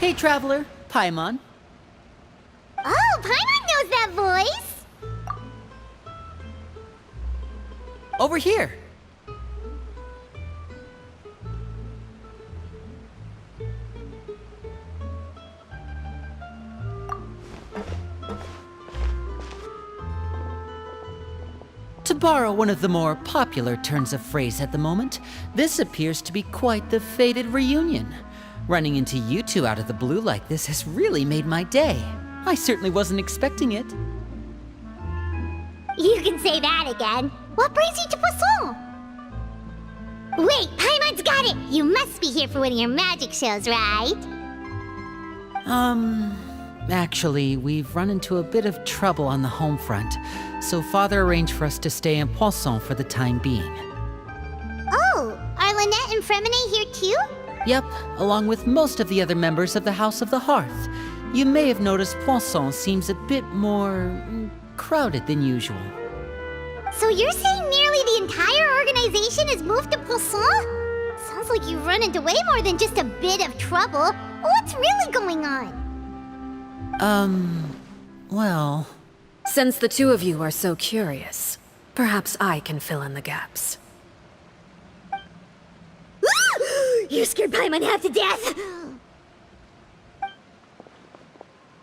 Hey, traveler. Paimon. Oh, Paimon knows that voice! Over here. To borrow one of the more popular turns of phrase at the moment, this appears to be quite the fated reunion. Running into you two out of the blue like this has really made my day. I certainly wasn't expecting it. You can say that again. What brings you to Poisson? Wait, Paimon's got it! You must be here for one of your magic shows, right? Actually, we've run into a bit of trouble on the home front, so Father arranged for us to stay in Poisson for the time being. Oh, are Lynette and Fremine here too? Yep, along with most of the other members of the House of the Hearth. You may have noticed Poisson seems a bit more crowded than usual. So you're saying nearly the entire organization has moved to Poisson? Sounds like you've run into way more than just a bit of trouble. What's really going on? Well... Since the two of you are so curious, perhaps I can fill in the gaps. You scared Paimon half to death!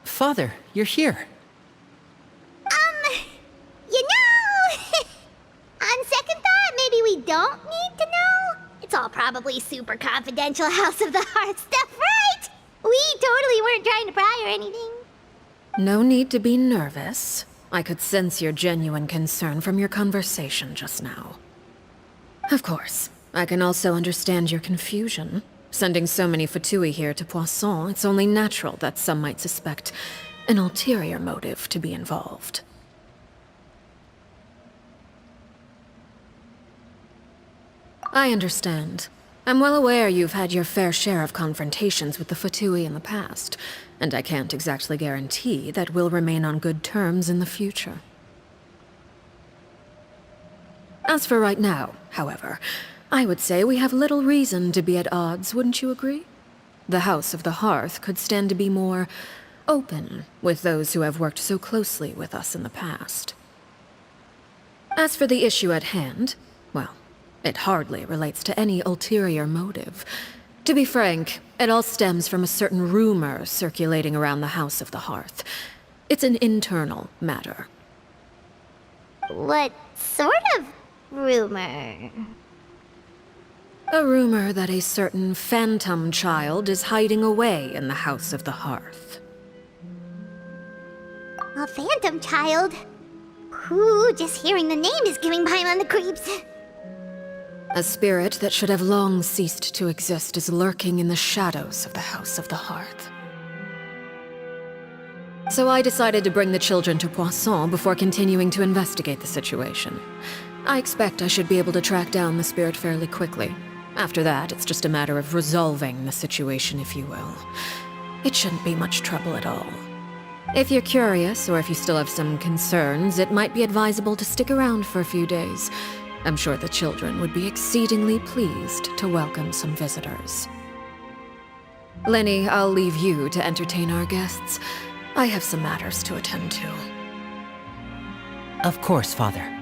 Father, you're here. You know... On second thought, maybe we don't need to know? It's all probably super confidential House of the Hearth stuff, right? We totally weren't trying to pry or anything. No need to be nervous. I could sense your genuine concern from your conversation just now. Of course, I can also understand your confusion. Sending so many Fatui here to Poisson, it's only natural that some might suspect an ulterior motive to be involved. I understand. I'm well aware you've had your fair share of confrontations with the Fatui in the past, and I can't exactly guarantee that we'll remain on good terms in the future. As for right now, however, I would say we have little reason to be at odds, wouldn't you agree? The House of the Hearth could stand to be more open with those who have worked so closely with us in the past. As for the issue at hand, well, it hardly relates to any ulterior motive. To be frank, it all stems from a certain rumor circulating around the House of the Hearth. It's an internal matter. What sort of rumor? A rumor that a certain phantom child is hiding away in the House of the Hearth. A phantom child? Ooh, just hearing the name is giving Paimon the creeps. A spirit that should have long ceased to exist is lurking in the shadows of the House of the Hearth. So I decided to bring the children to Poisson before continuing to investigate the situation. I expect I should be able to track down the spirit fairly quickly. After that, it's just a matter of resolving the situation, if you will. It shouldn't be much trouble at all. If you're curious, or if you still have some concerns, it might be advisable to stick around for a few days. I'm sure the children would be exceedingly pleased to welcome some visitors. Lenny, I'll leave you to entertain our guests. I have some matters to attend to. Of course, Father.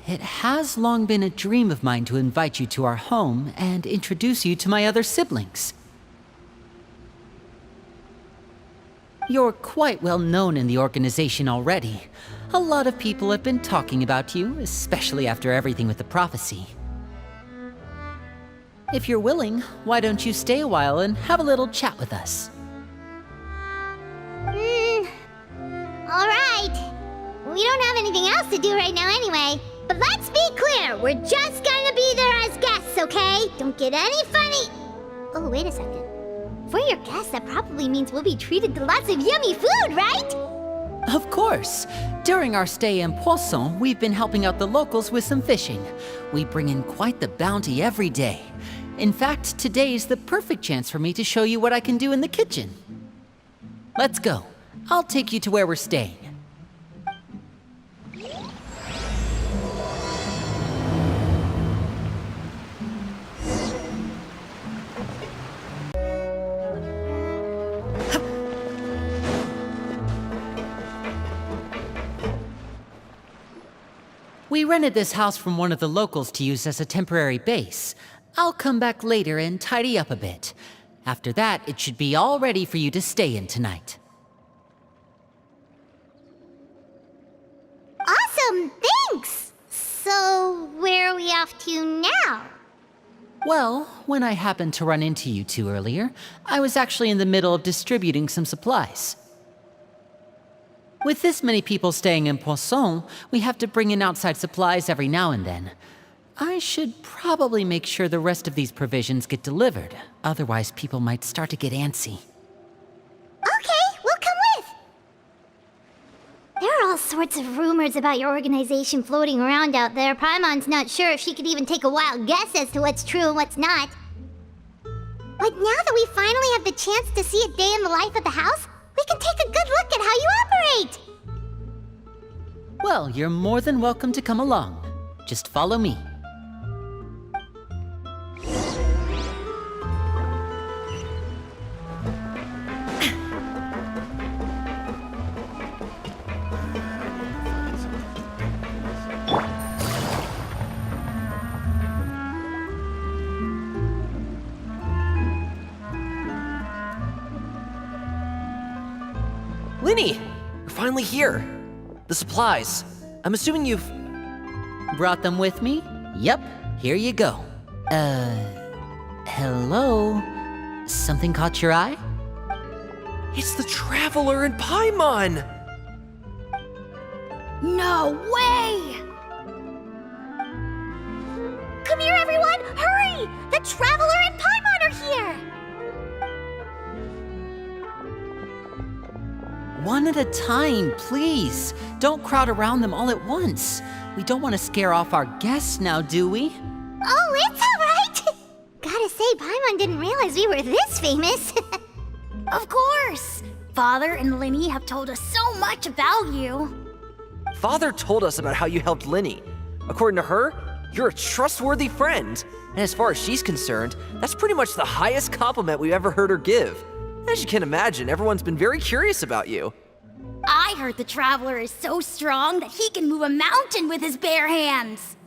It has long been a dream of mine to invite you to our home and introduce you to my other siblings. You're quite well known in the organization already. A lot of people have been talking about you, especially after everything with the prophecy. If you're willing, why don't you stay a while and have a little chat with us? Alright. We don't have anything else to do right now anyway. But let's be clear, we're just gonna be there as guests, okay? Don't get any funny... Oh, wait a second. For your guests, that probably means we'll be treated to lots of yummy food, right? Of course. During our stay in Poisson, we've been helping out the locals with some fishing. We bring in quite the bounty every day. In fact, today's the perfect chance for me to show you what I can do in the kitchen. Let's go. I'll take you to where we're staying. We rented this house from one of the locals to use as a temporary base. I'll come back later and tidy up a bit. After that, it should be all ready for you to stay in tonight. Awesome, thanks! So, where are we off to now? Well, when I happened to run into you two earlier, I was actually in the middle of distributing some supplies. With this many people staying in Poisson, we have to bring in outside supplies every now and then. I should probably make sure the rest of these provisions get delivered, otherwise people might start to get antsy. Okay, we'll come with! There are all sorts of rumors about your organization floating around out there. Paimon's not sure if she could even take a wild guess as to what's true and what's not. But now that we finally have the chance to see a day in the life of the house, we can take a good look at how you operate! Well, you're more than welcome to come along. Just follow me. Linny! You're finally here! The supplies. I'm assuming you've... Brought them with me? Yep, here you go. Hello? Something caught your eye? It's the Traveler and Paimon! No way! Come here, everyone! Hurry! The Traveler and Paimon are here! One at a time, please. Don't crowd around them all at once. We don't want to scare off our guests now, do we? Oh, it's alright! Gotta say, Paimon didn't realize we were this famous. Of course! Father and Linny have told us so much about you. Father told us about how you helped Linny. According to her, you're a trustworthy friend. And as far as she's concerned, that's pretty much the highest compliment we've ever heard her give. As you can imagine, everyone's been very curious about you. I heard the Traveler is so strong that he can move a mountain with his bare hands.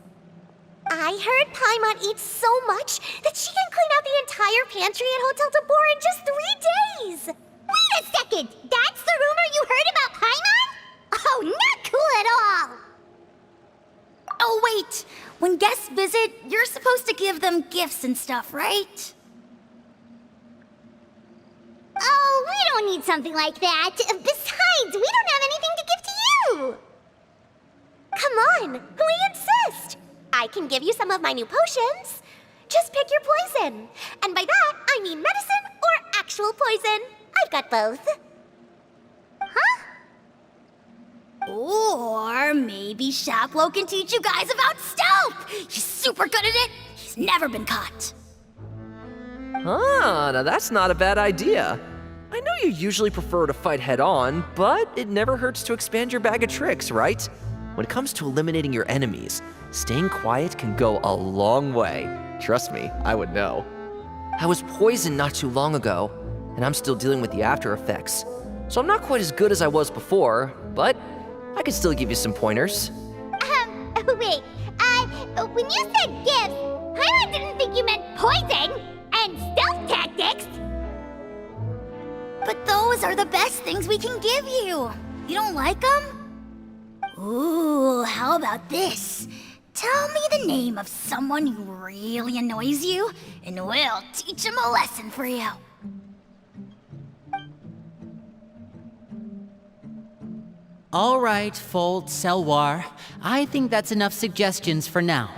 I heard Paimon eats so much that she can clean out the entire pantry at Hotel Tabor in just 3 days! Wait a second! That's the rumor you heard about Paimon? Oh, not cool at all! Oh wait, when guests visit, you're supposed to give them gifts and stuff, right? Oh, we don't need something like that. Besides, we don't have anything to give to you! Come on, we insist! I can give you some of my new potions. Just pick your poison. And by that, I mean medicine or actual poison. I've got both. Huh? Or maybe Shaplo can teach you guys about stealth! He's super good at it! He's never been caught! Ah, now that's not a bad idea. I know you usually prefer to fight head-on, but it never hurts to expand your bag of tricks, right? When it comes to eliminating your enemies, staying quiet can go a long way. Trust me, I would know. I was poisoned not too long ago, and I'm still dealing with the after effects. So I'm not quite as good as I was before, but I can still give you some pointers. Wait, when you said gifts, I didn't think you meant poison and stealth tactics. But those are the best things we can give you. You don't like them? Ooh, how about this? Tell me the name of someone who really annoys you, and we'll teach him a lesson for you. All right, Fold, Selwar. I think that's enough suggestions for now.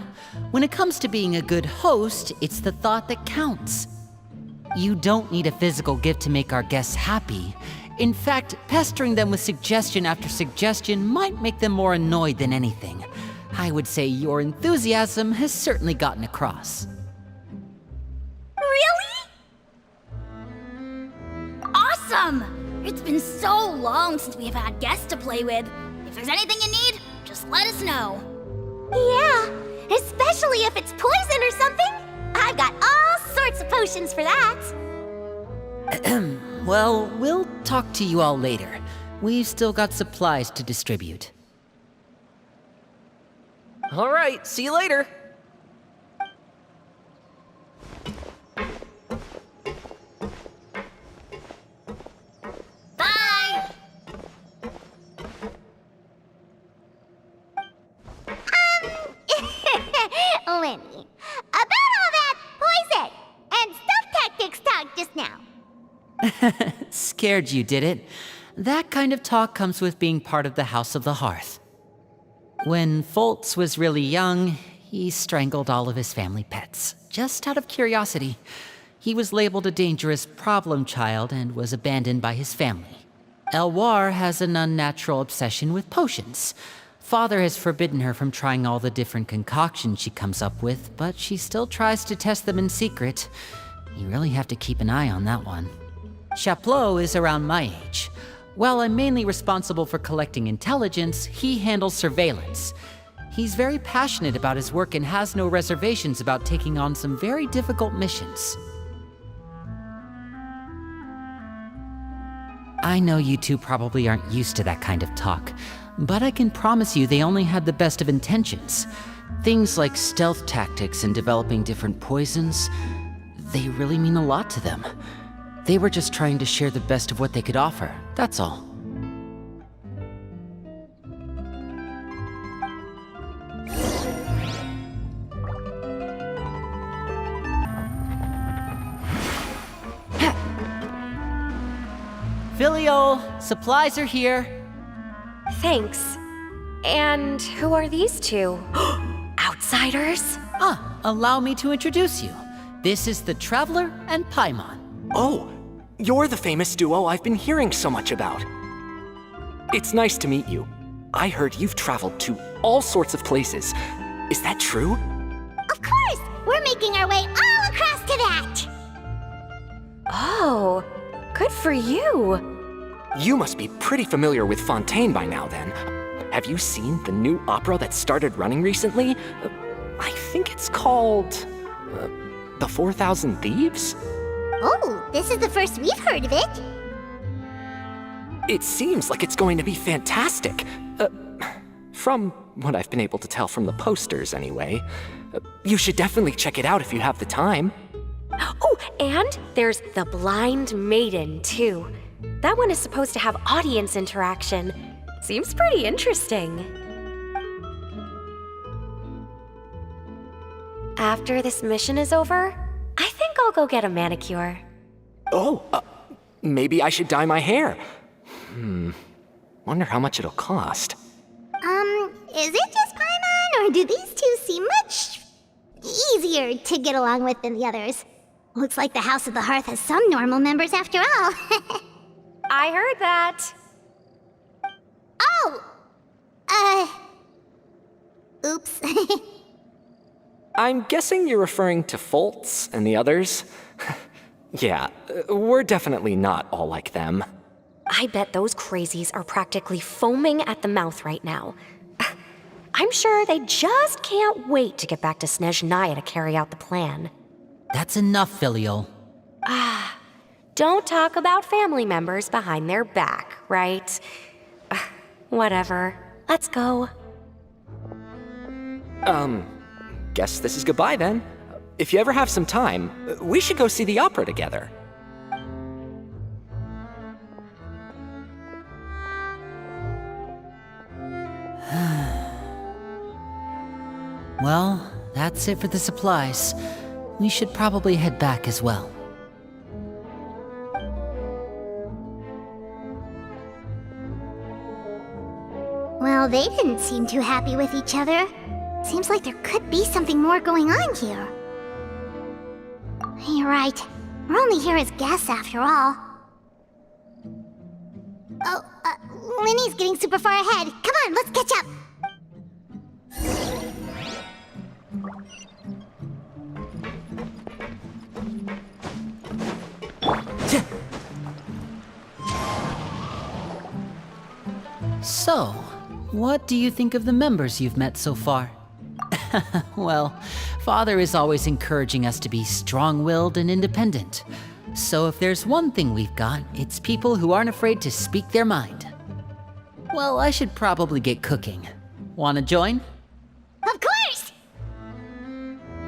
When it comes to being a good host, it's the thought that counts. You don't need a physical gift to make our guests happy. In fact, pestering them with suggestion after suggestion might make them more annoyed than anything. I would say your enthusiasm has certainly gotten across. Really? Awesome! It's been so long since we have had guests to play with. If there's anything you need, just let us know. Yeah, especially if it's poison or something. I've got all sorts of potions for that. Well, we'll talk to you all later. We've still got supplies to distribute. All right, see you later. Bye! Lenny, about all that poison and stealth tactics talk just now. Scared you, did it? That kind of talk comes with being part of the House of the Hearth. When Foltz was really young, he strangled all of his family pets, just out of curiosity. He was labeled a dangerous problem child and was abandoned by his family. Elwar has an unnatural obsession with potions. Father has forbidden her from trying all the different concoctions she comes up with, but she still tries to test them in secret. You really have to keep an eye on that one. Chaplot is around my age. While I'm mainly responsible for collecting intelligence, he handles surveillance. He's very passionate about his work and has no reservations about taking on some very difficult missions. I know you two probably aren't used to that kind of talk, but I can promise you they only had the best of intentions. Things like stealth tactics and developing different poisons, they really mean a lot to them. They were just trying to share the best of what they could offer, that's all. Filial, supplies are here. Thanks. And who are these two? Outsiders? Allow me to introduce you. This is the Traveler and Paimon. Oh, you're the famous duo I've been hearing so much about. It's nice to meet you. I heard you've traveled to all sorts of places. Is that true? Of course! We're making our way all across to that! Oh, good for you. You must be pretty familiar with Fontaine by now, then. Have you seen the new opera that started running recently? I think it's called... The 4,000 Thieves? Oh, this is the first we've heard of it. It seems like it's going to be fantastic. From what I've been able to tell from the posters, anyway. You should definitely check it out if you have the time. Oh, and there's the Blind Maiden, too. That one is supposed to have audience interaction. Seems pretty interesting. After this mission is over, I think I'll go get a manicure. Oh, maybe I should dye my hair. Wonder how much it'll cost. Is it just Paimon, or do these two seem much easier to get along with than the others? Looks like the House of the Hearth has some normal members after all. I heard that. Oh! Oops. I'm guessing you're referring to Foltz and the others? Yeah, we're definitely not all like them. I bet those crazies are practically foaming at the mouth right now. I'm sure they just can't wait to get back to Snezhnaya to carry out the plan. That's enough, Filial. Don't talk about family members behind their back, right? Whatever. Let's go. Guess this is goodbye then. If you ever have some time, we should go see the opera together. Well, that's it for the supplies. We should probably head back as well. Well, they didn't seem too happy with each other. Seems like there could be something more going on here. You're right. We're only here as guests after all. Oh, Linny's getting super far ahead. Come on, let's catch up. So, what do you think of the members you've met so far? Well, Father is always encouraging us to be strong-willed and independent. So if there's one thing we've got, it's people who aren't afraid to speak their mind. Well, I should probably get cooking. Wanna join? Of course!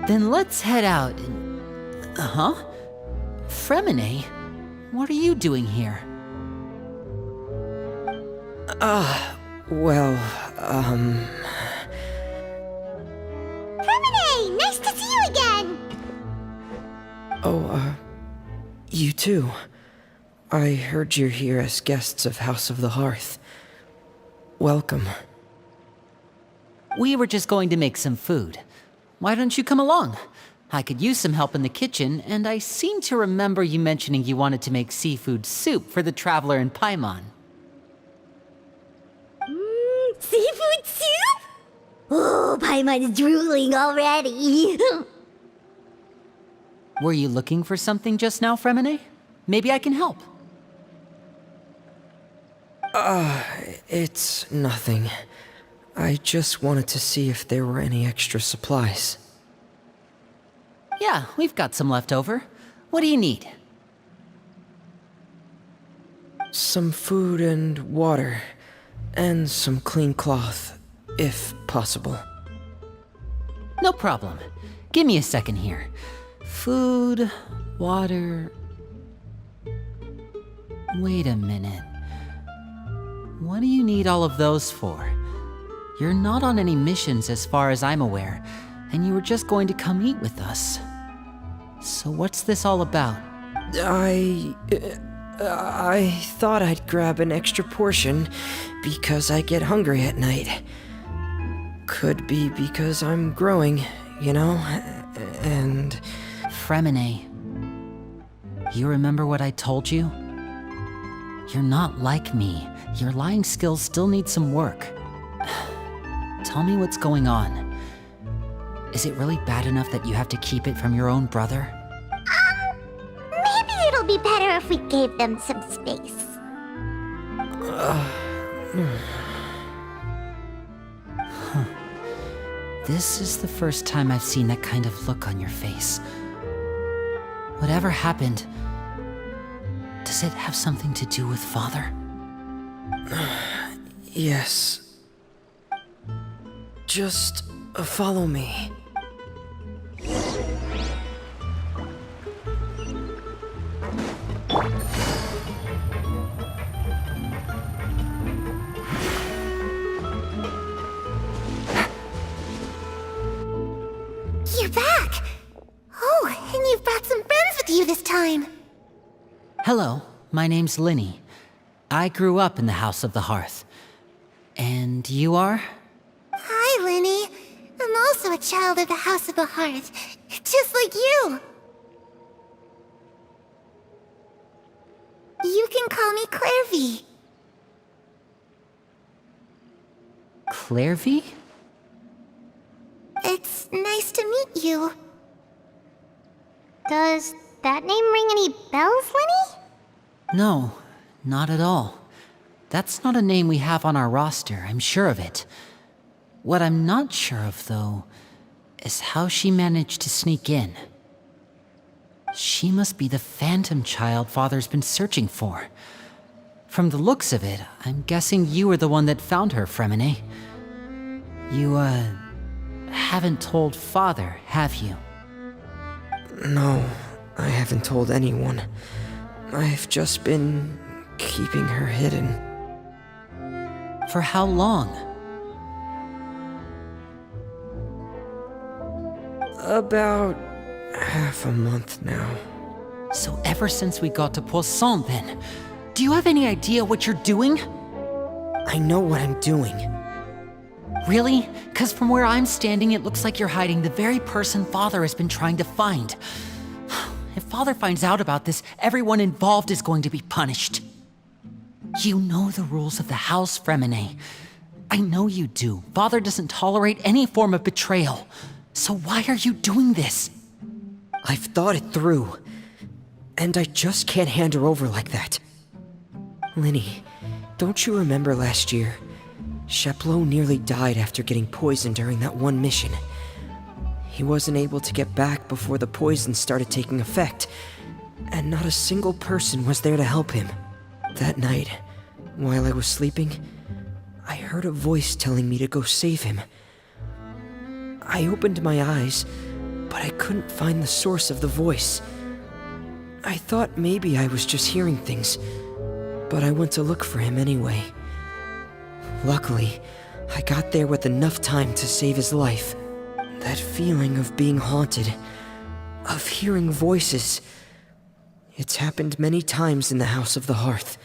Then let's head out and... Huh? Fremine? What are you doing here? Well, Fremine, nice to see you again! you too. I heard you're here as guests of House of the Hearth. Welcome. We were just going to make some food. Why don't you come along? I could use some help in the kitchen, and I seem to remember you mentioning you wanted to make seafood soup for the traveler in Paimon. Seafood soup? Oh, Paimon's drooling already. Were you looking for something just now, Fremine? Maybe I can help. It's nothing. I just wanted to see if there were any extra supplies. Yeah, we've got some left over. What do you need? Some food and water, and some clean cloth, if possible. No problem. Give me a second here. Food, water... Wait a minute. What do you need all of those for? You're not on any missions as far as I'm aware, and you were just going to come eat with us. So what's this all about? I thought I'd grab an extra portion because I get hungry at night. Could be because I'm growing, you know, and... Fremine, you remember what I told you? You're not like me. Your lying skills still need some work. Tell me what's going on. Is it really bad enough that you have to keep it from your own brother? Maybe it'll be better if we gave them some space. This is the first time I've seen that kind of look on your face. Whatever happened, does it have something to do with Father? Yes. Just follow me. You're back! Oh, and you've brought some friends with you this time. Hello, my name's Linny. I grew up in the House of the Hearth. And you are? Hi, Linny. I'm also a child of the House of the Hearth, just like you. You can call me Clairvy. Clairvy? It's nice to meet you. Does that name ring any bells, Linny? No, not at all. That's not a name we have on our roster, I'm sure of it. What I'm not sure of, though, is how she managed to sneak in. She must be the phantom child Father's been searching for. From the looks of it, I'm guessing you were the one that found her, Fremine. You, haven't told Father, have you? No, I haven't told anyone. I've just been keeping her hidden. For how long? About half a month now. So ever since we got to Poisson, then, do you have any idea what you're doing? I know what I'm doing. Really? Because from where I'm standing, it looks like you're hiding the very person Father has been trying to find. If Father finds out about this, everyone involved is going to be punished. You know the rules of the house, Fremine. I know you do. Father doesn't tolerate any form of betrayal. So why are you doing this? I've thought it through. And I just can't hand her over like that. Linny, don't you remember last year? Sheplo nearly died after getting poisoned during that one mission. He wasn't able to get back before the poison started taking effect, and not a single person was there to help him. That night, while I was sleeping, I heard a voice telling me to go save him. I opened my eyes, but I couldn't find the source of the voice. I thought maybe I was just hearing things, but I went to look for him anyway. Luckily, I got there with enough time to save his life. That feeling of being haunted, of hearing voices, it's happened many times in the House of the Hearth.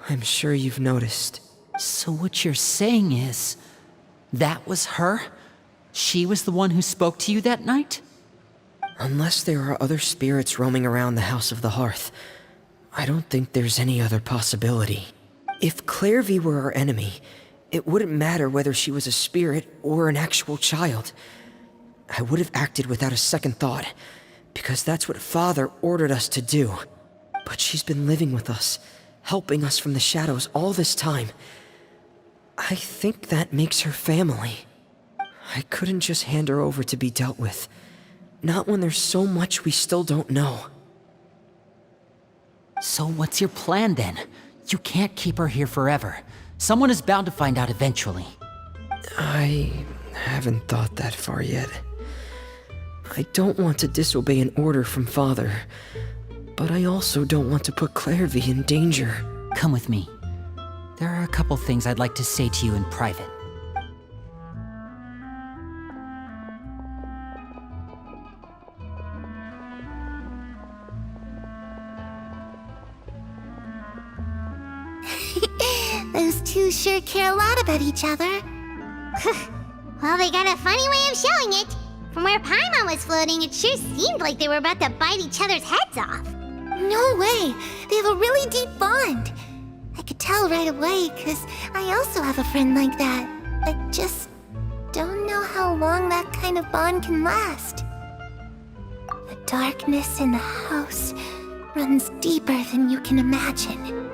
I'm sure you've noticed. So what you're saying is, that was her? She was the one who spoke to you that night? Unless there are other spirits roaming around the House of the Hearth, I don't think there's any other possibility. If Clairvy were our enemy, it wouldn't matter whether she was a spirit or an actual child. I would have acted without a second thought, because that's what Father ordered us to do. But she's been living with us, helping us from the shadows all this time. I think that makes her family. I couldn't just hand her over to be dealt with. Not when there's so much we still don't know. So what's your plan then? You can't keep her here forever. Someone is bound to find out eventually. I haven't thought that far yet. I don't want to disobey an order from Father, but I also don't want to put Clairvy in danger. Come with me. There are a couple things I'd like to say to you in private. Those two sure care a lot about each other. Well, they got a funny way of showing it. From where Paimon was floating, it sure seemed like they were about to bite each other's heads off. No way! They have a really deep bond. I could tell right away, because I also have a friend like that. I just don't know how long that kind of bond can last. The darkness in the house runs deeper than you can imagine.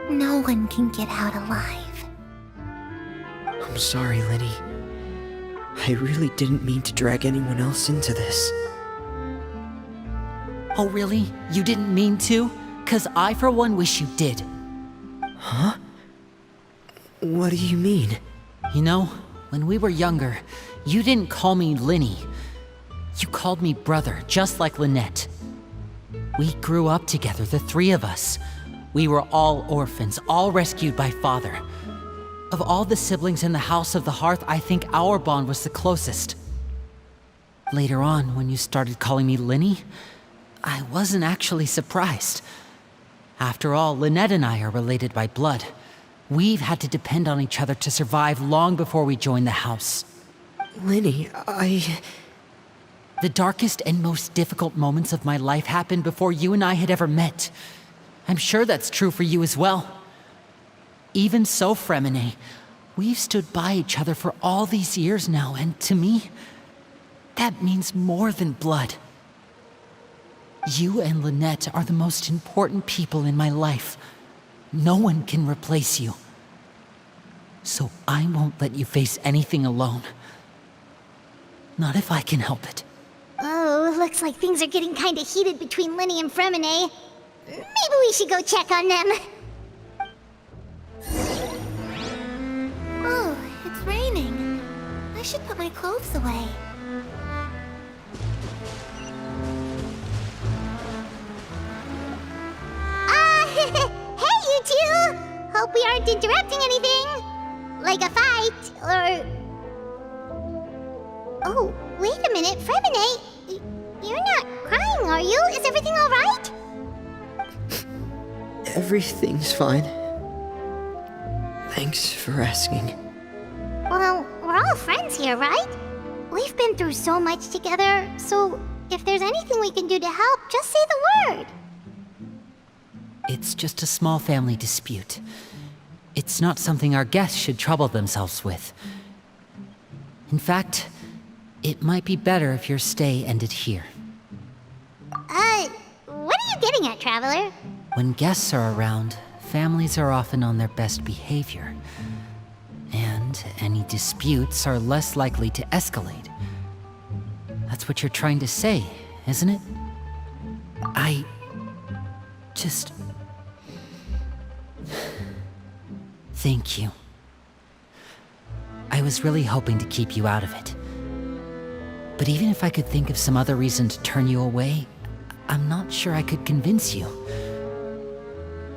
No one can get out alive. I'm sorry, Linny. I really didn't mean to drag anyone else into this. Oh really? You didn't mean to? 'Cause I for one wish you did. Huh? What do you mean? You know, when we were younger, you didn't call me Linny. You called me brother, just like Lynette. We grew up together, the three of us. We were all orphans, all rescued by Father. Of all the siblings in the House of the Hearth, I think our bond was the closest. Later on, when you started calling me Linny, I wasn't actually surprised. After all, Lynette and I are related by blood. We've had to depend on each other to survive long before we joined the house. Linny, The darkest and most difficult moments of my life happened before you and I had ever met. I'm sure that's true for you as well. Even so, Fremine, we've stood by each other for all these years now, and to me, that means more than blood. You and Lynette are the most important people in my life. No one can replace you. So I won't let you face anything alone. Not if I can help it. Oh, looks like things are getting kinda heated between Linny and Fremine. Maybe we should go check on them. Oh, it's raining. I should put my clothes away. Hey, you two! Hope we aren't interrupting anything. Like a fight, or... Oh, wait a minute, Fremine. You're not crying, are you? Is everything alright? everything's fine. Thanks for asking. Well, we're all friends here, right? We've been through so much together, so if there's anything we can do to help, just say the word. It's just a small family dispute. It's not something our guests should trouble themselves with. In fact, it might be better if your stay ended here. What are you getting at, Traveler? When guests are around, families are often on their best behavior. And any disputes are less likely to escalate. That's what you're trying to say, isn't it? I just... Thank you. I was really hoping to keep you out of it. But even if I could think of some other reason to turn you away, I'm not sure I could convince you.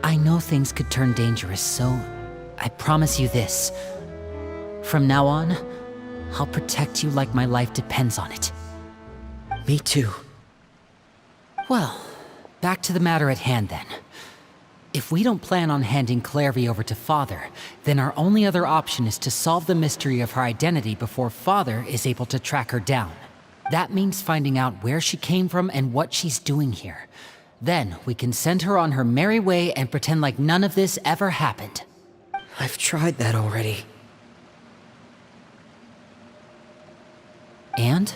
I know things could turn dangerous, so I promise you this. From now on, I'll protect you like my life depends on it. Me too. Well, back to the matter at hand then. If we don't plan on handing Clairvy over to Father, then our only other option is to solve the mystery of her identity before Father is able to track her down. That means finding out where she came from and what she's doing here. Then we can send her on her merry way and pretend like none of this ever happened. I've tried that already. And?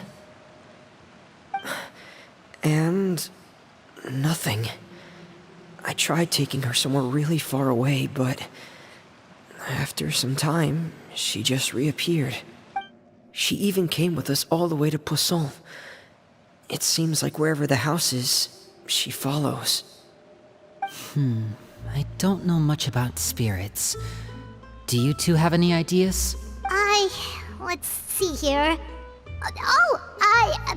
And... nothing. I tried taking her somewhere really far away, but... after some time, she just reappeared. She even came with us all the way to Poisson. It seems like wherever the house is, she follows. I don't know much about spirits. Do you two have any ideas? Let's see here.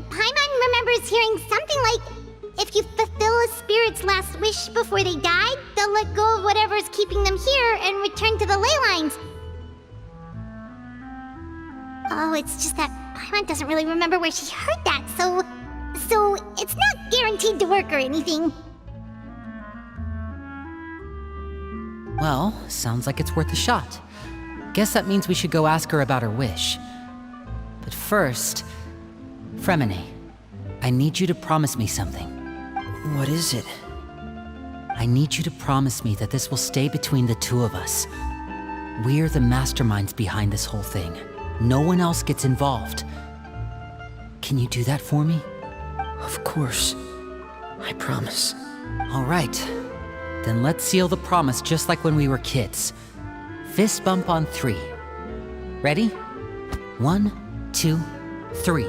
Paimon remembers hearing something like, if you fulfill a spirit's last wish before they died, they'll let go of whatever's keeping them here and return to the ley lines. Oh, it's just that Paimon doesn't really remember where she heard that, so it's not guaranteed to work or anything. Well, sounds like it's worth a shot. Guess that means we should go ask her about her wish. But first, Fremine, I need you to promise me something. What is it? I need you to promise me that this will stay between the two of us. We're the masterminds behind this whole thing. No one else gets involved. Can you do that for me? Of course. I promise. All right. Then let's seal the promise just like when we were kids. Fist bump on 3. Ready? 1, 2, 3.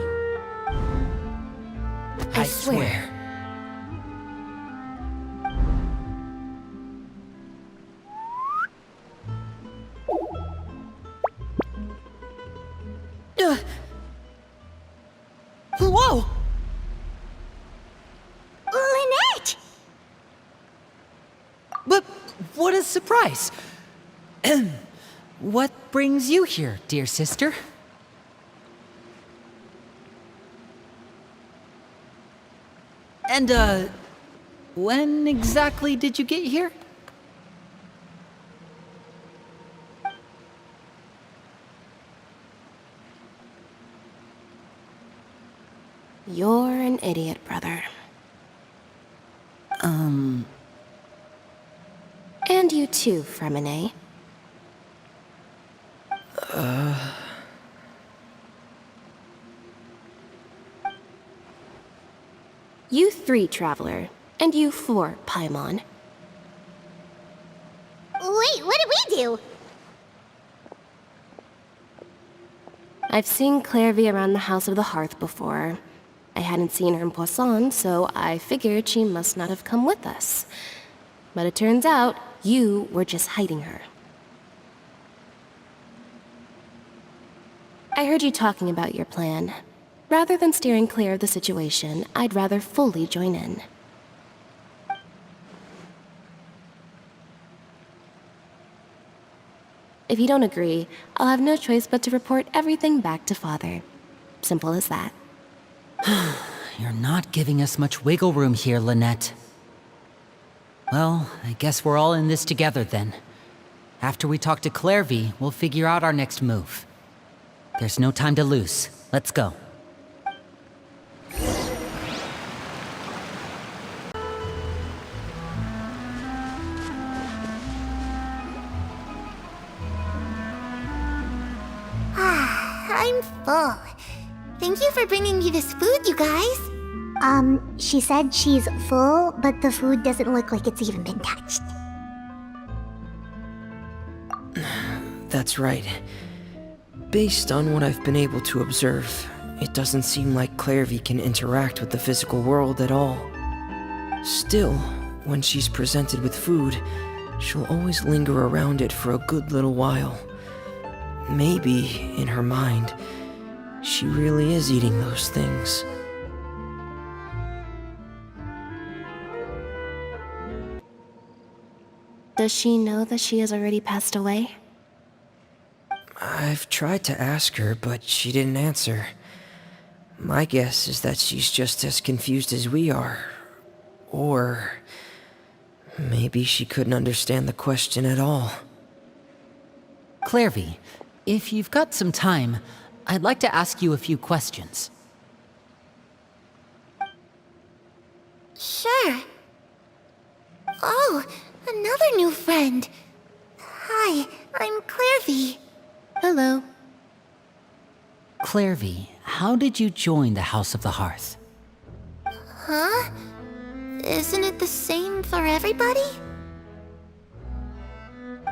I swear. Whoa! Lynette! But what a surprise! What brings you here, dear sister? And, when exactly did you get here? You're an idiot, brother. And you too, Fremine. You 3, Traveler. And you 4, Paimon. Wait, what did we do? I've seen Clairvy around the House of the Hearth before. I hadn't seen her in Poisson, so I figured she must not have come with us. But it turns out, you were just hiding her. I heard you talking about your plan. Rather than steering clear of the situation, I'd rather fully join in. If you don't agree, I'll have no choice but to report everything back to Father. Simple as that. You're not giving us much wiggle room here, Lynette. Well, I guess we're all in this together then. After we talk to Clairvy, we'll figure out our next move. There's no time to lose. Let's go. I'm full. Thank you for bringing me this food, you guys. She said she's full, but the food doesn't look like it's even been touched. That's right. Based on what I've been able to observe, it doesn't seem like Clairvy can interact with the physical world at all. Still, when she's presented with food, she'll always linger around it for a good little while. Maybe, in her mind, she really is eating those things. Does she know that she has already passed away? I've tried to ask her, but she didn't answer. My guess is that she's just as confused as we are. Or maybe she couldn't understand the question at all. Clairvy, if you've got some time, I'd like to ask you a few questions. Sure. Oh, another new friend. Hi, I'm Clairvy. Hello. Clairvy, how did you join the House of the Hearth? Huh? Isn't it the same for everybody?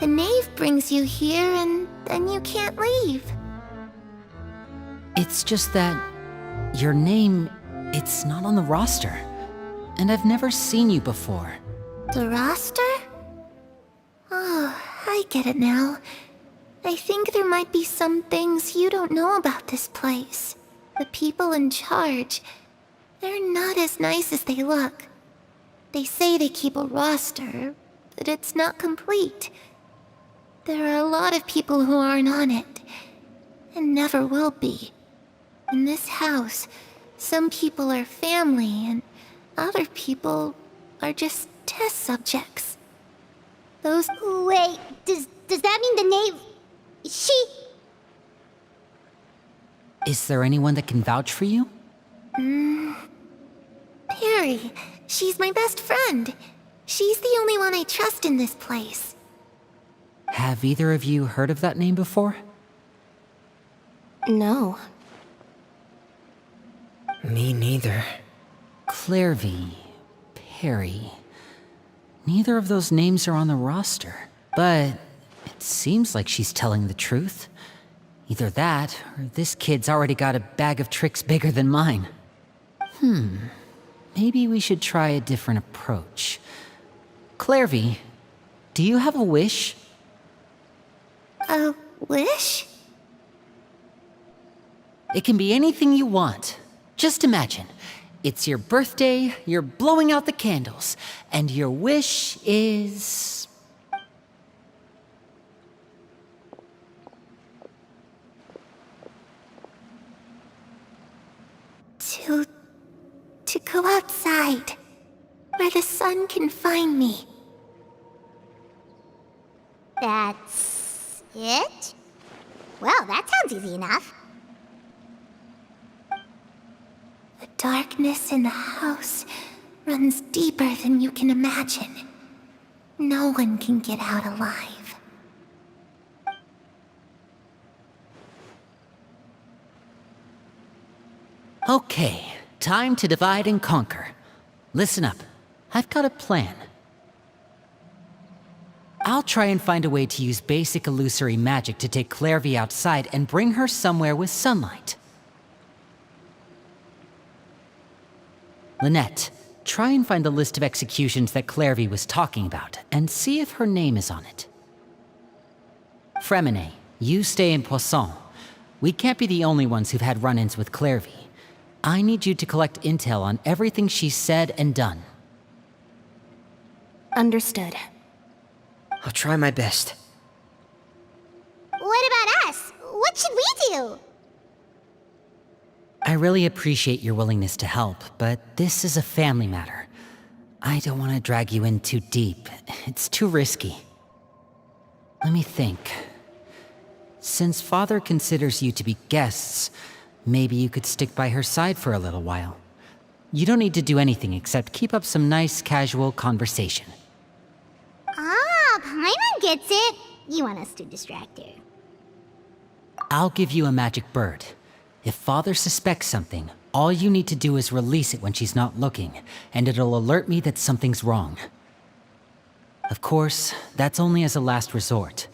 The knave brings you here and then you can't leave. It's just that your name, it's not on the roster. And I've never seen you before. The roster? Oh, I get it now. I think there might be some things you don't know about this place. The people in charge, they're not as nice as they look. They say they keep a roster, but it's not complete. There are a lot of people who aren't on it, and never will be. In this house, some people are family, and other people are just test subjects. Those... Wait, does that mean the knave... She... Is there anyone that can vouch for you? Perry, she's my best friend. She's the only one I trust in this place. Have either of you heard of that name before? No. Me neither. Clairvy, Perry. Neither of those names are on the roster. But it seems like she's telling the truth. Either that, or this kid's already got a bag of tricks bigger than mine. Maybe we should try a different approach. Clairvy, do you have a wish? A wish? It can be anything you want. Just imagine. It's your birthday, you're blowing out the candles, and your wish is... To go outside, where the sun can find me. That's... it? Well, that sounds easy enough. The darkness in the house runs deeper than you can imagine. No one can get out alive. Okay, time to divide and conquer. Listen up, I've got a plan. I'll try and find a way to use basic illusory magic to take Clairvy outside and bring her somewhere with sunlight. Lynette, try and find the list of executions that Clairvy was talking about, and see if her name is on it. Fremine, you stay in Poisson. We can't be the only ones who've had run-ins with Clairvy. I need you to collect intel on everything she's said and done. Understood. I'll try my best. What about us? What should we do? I really appreciate your willingness to help, but this is a family matter. I don't want to drag you in too deep. It's too risky. Let me think. Since Father considers you to be guests, maybe you could stick by her side for a little while. You don't need to do anything except keep up some nice, casual conversation. Ah, Paimon gets it. You want us to distract her. I'll give you a magic bird. If Father suspects something, all you need to do is release it when she's not looking, and it'll alert me that something's wrong. Of course, that's only as a last resort.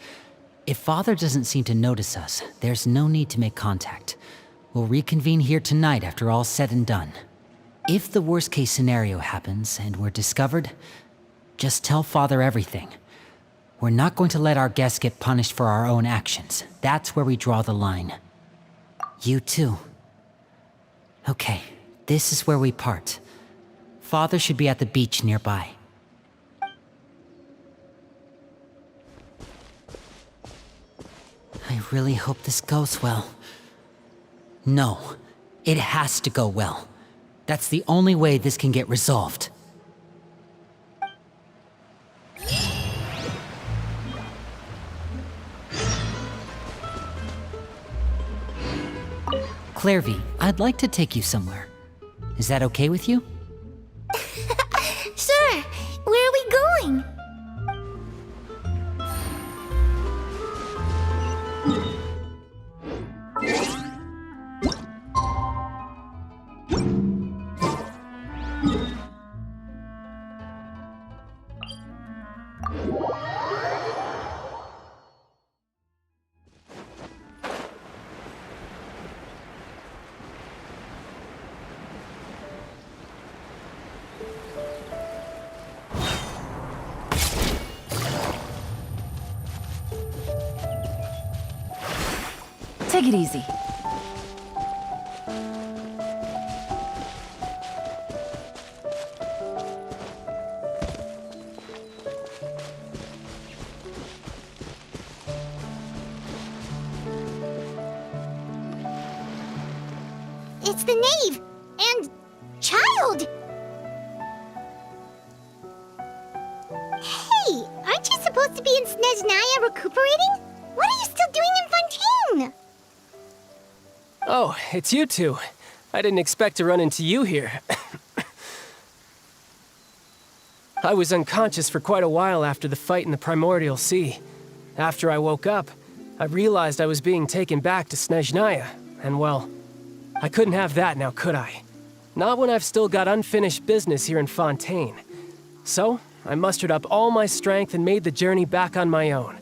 If Father doesn't seem to notice us, there's no need to make contact. We'll reconvene here tonight after all's said and done. If the worst case scenario happens and we're discovered, just tell Father everything. We're not going to let our guests get punished for our own actions. That's where we draw the line. You too. Okay, this is where we part. Father should be at the beach nearby. I really hope this goes well. No, it has to go well. That's the only way this can get resolved. Clairvy, I'd like to take you somewhere. Is that okay with you? Sure. Where are we going? Take it easy. It's the knave! And... child! Hey, aren't you supposed to be in Snezhnaya recuperating? What are you still doing in Fontaine? Oh, it's you two. I didn't expect to run into you here. I was unconscious for quite a while after the fight in the Primordial Sea. After I woke up, I realized I was being taken back to Snezhnaya, and well, I couldn't have that now, could I? Not when I've still got unfinished business here in Fontaine. So, I mustered up all my strength and made the journey back on my own.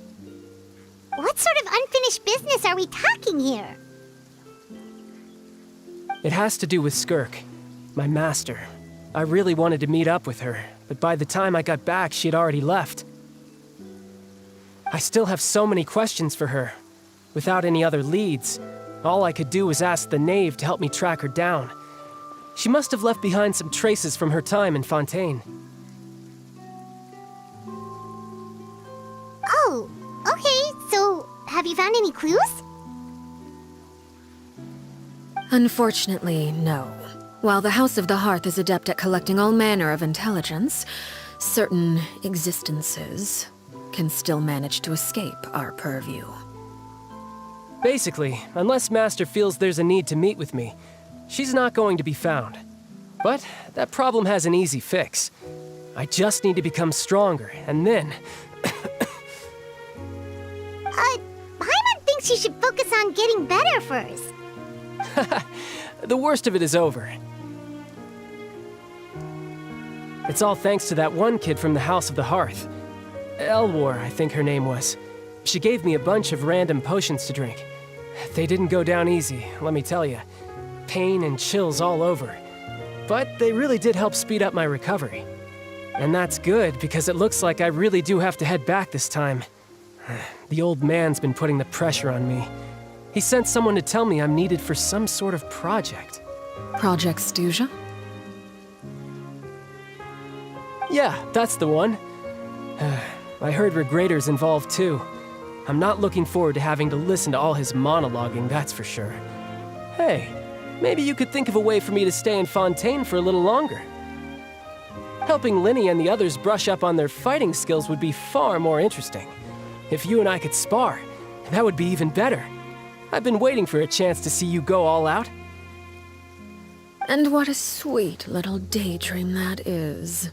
What sort of unfinished business are we talking here? It has to do with Skirk, my master. I really wanted to meet up with her, but by the time I got back, she had already left. I still have so many questions for her. Without any other leads, all I could do was ask the knave to help me track her down. She must have left behind some traces from her time in Fontaine. Oh, okay, so have you found any clues? Unfortunately, no. While the House of the Hearth is adept at collecting all manner of intelligence, certain existences can still manage to escape our purview. Basically, unless Master feels there's a need to meet with me, she's not going to be found. But that problem has an easy fix. I just need to become stronger, and then... Paimon thinks you should focus on getting better first. The worst of it is over. It's all thanks to that one kid from the House of the Hearth. Elwar, I think her name was. She gave me a bunch of random potions to drink. They didn't go down easy, let me tell you. Pain and chills all over. But they really did help speed up my recovery. And that's good, because it looks like I really do have to head back this time. The old man's been putting the pressure on me. He sent someone to tell me I'm needed for some sort of project. Project Stuja? Yeah, that's the one. I heard Regrader's involved too. I'm not looking forward to having to listen to all his monologuing, that's for sure. Hey, maybe you could think of a way for me to stay in Fontaine for a little longer. Helping Linny and the others brush up on their fighting skills would be far more interesting. If you and I could spar, that would be even better. I've been waiting for a chance to see you go all out. And what a sweet little daydream that is.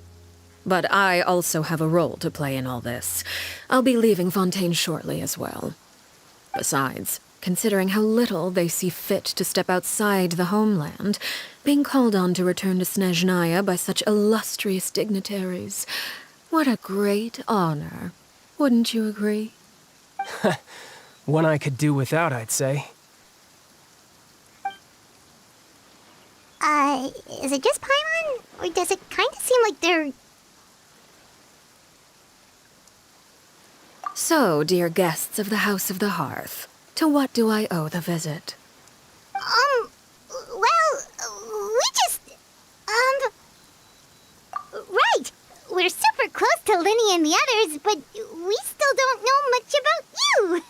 But I also have a role to play in all this. I'll be leaving Fontaine shortly as well. Besides, considering how little they see fit to step outside the homeland, being called on to return to Snezhnaya by such illustrious dignitaries. What a great honor. Wouldn't you agree? One I could do without, I'd say. Is it just Paimon? Or does it kind of seem like they're... So, dear guests of the House of the Hearth, to what do I owe the visit? we just... Right! We're super close to Linny and the others, but we still don't know much about you!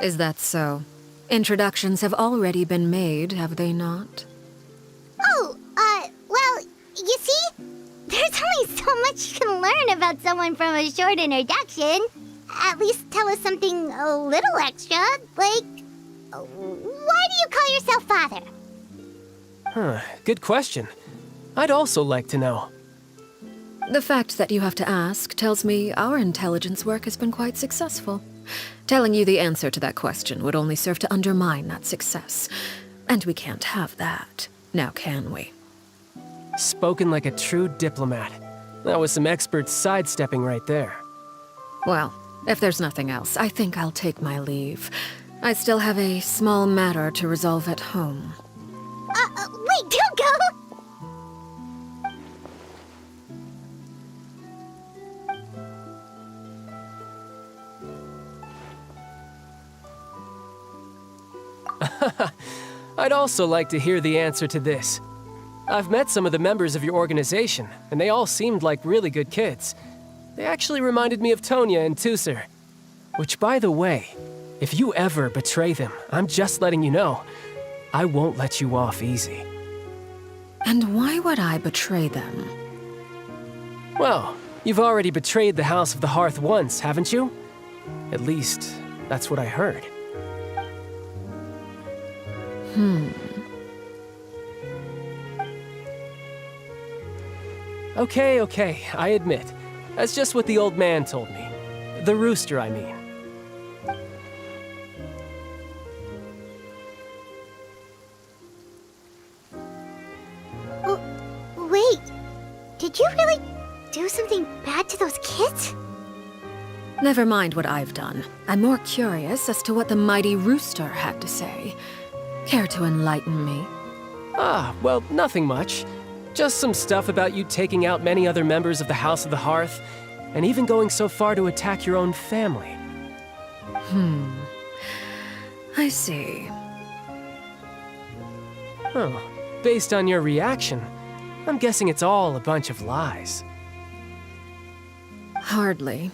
Is that so? Introductions have already been made, have they not? Oh, well, you see? There's only so much you can learn about someone from a short introduction. At least tell us something a little extra, like... Why do you call yourself father? Huh, good question. I'd also like to know. The fact that you have to ask tells me our intelligence work has been quite successful. Telling you the answer to that question would only serve to undermine that success. And we can't have that, now can we? Spoken like a true diplomat. That was some expert sidestepping right there. Well, if there's nothing else, I think I'll take my leave. I still have a small matter to resolve at home. Wait, don't go! I'd also like to hear the answer to this. I've met some of the members of your organization, and they all seemed like really good kids. They actually reminded me of Tonya and Tusser. Which, by the way, if you ever betray them, I'm just letting you know, I won't let you off easy. And why would I betray them? Well, you've already betrayed the House of the Hearth once, haven't you? At least, that's what I heard. Okay, I admit. That's just what the old man told me. The rooster, I mean. Wait, did you really do something bad to those kids? Never mind what I've done. I'm more curious as to what the mighty rooster had to say. Care to enlighten me? Well, nothing much. Just some stuff about you taking out many other members of the House of the Hearth, and even going so far to attack your own family. I see. Oh, based on your reaction, I'm guessing it's all a bunch of lies. Hardly.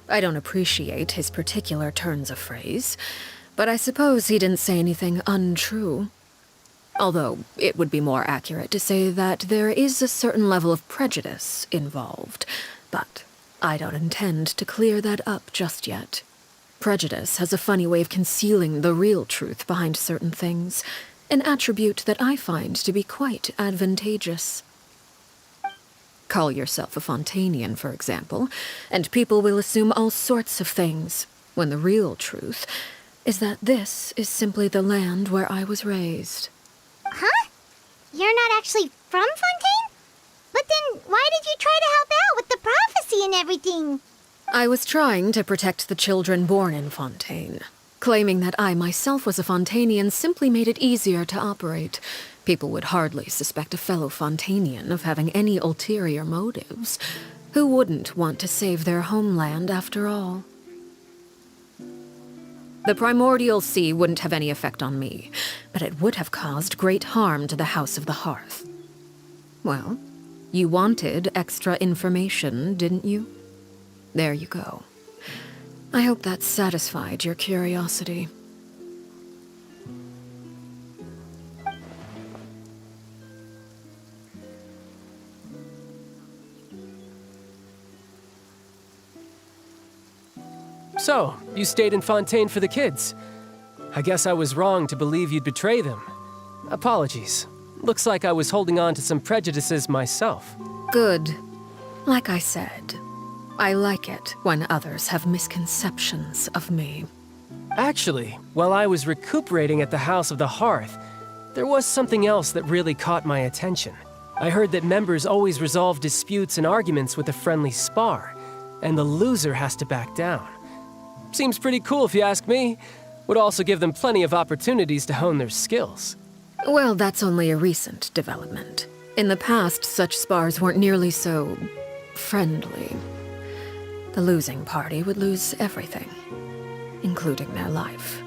I don't appreciate his particular turns of phrase, but I suppose he didn't say anything untrue. Although, it would be more accurate to say that there is a certain level of prejudice involved, but I don't intend to clear that up just yet. Prejudice has a funny way of concealing the real truth behind certain things, an attribute that I find to be quite advantageous. Call yourself a Fontanian, for example, and people will assume all sorts of things, when the real truth is that this is simply the land where I was raised. Huh? You're not actually from Fontaine? But then why did you try to help out with the prophecy and everything? I was trying to protect the children born in Fontaine. Claiming that I myself was a Fontanian simply made it easier to operate. People would hardly suspect a fellow Fontanian of having any ulterior motives. Who wouldn't want to save their homeland after all? The primordial sea wouldn't have any effect on me, but it would have caused great harm to the House of the Hearth. Well, you wanted extra information, didn't you? There you go. I hope that satisfied your curiosity. So, you stayed in Fontaine for the kids. I guess I was wrong to believe you'd betray them. Apologies. Looks like I was holding on to some prejudices myself. Good. Like I said, I like it when others have misconceptions of me. Actually, while I was recuperating at the House of the Hearth, there was something else that really caught my attention. I heard that members always resolve disputes and arguments with a friendly spar, and the loser has to back down. Seems pretty cool if you ask me. Would also give them plenty of opportunities to hone their skills. Well, that's only a recent development. In the past, such spars weren't nearly so friendly. The losing party would lose everything, including their life.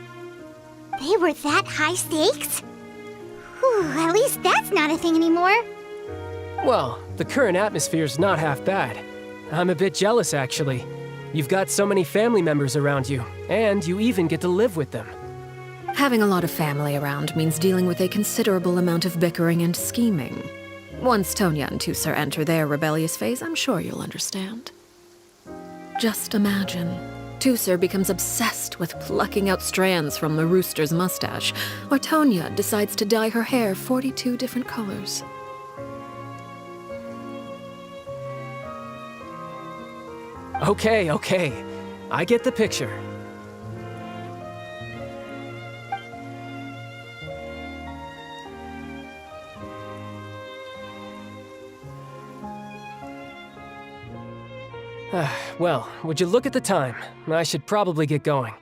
They were that high stakes? Whew, at least that's not a thing anymore. Well, the current atmosphere's not half bad. I'm a bit jealous, actually. You've got so many family members around you, and you even get to live with them. Having a lot of family around means dealing with a considerable amount of bickering and scheming. Once Tonya and Tusser enter their rebellious phase, I'm sure you'll understand. Just imagine. Tusser becomes obsessed with plucking out strands from the rooster's mustache, or Tonya decides to dye her hair 42 different colors. Okay. I get the picture. Well, would you look at the time? I should probably get going.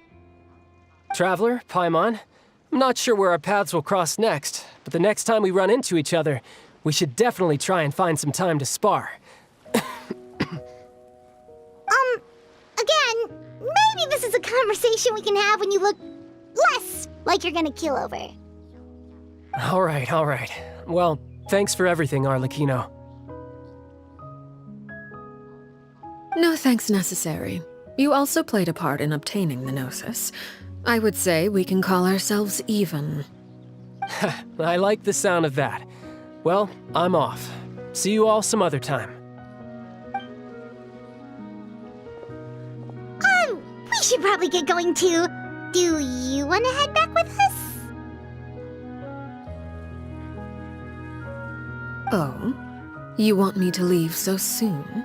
Traveler, Paimon, I'm not sure where our paths will cross next, but the next time we run into each other, we should definitely try and find some time to spar. Again, maybe this is a conversation we can have when you look less like you're gonna keel over. All right. Well, thanks for everything, Arlecchino. No thanks necessary. You also played a part in obtaining the Gnosis. I would say we can call ourselves even. I like the sound of that. Well, I'm off. See you all some other time. We should probably get going too. Do you want to head back with us? Oh? You want me to leave so soon?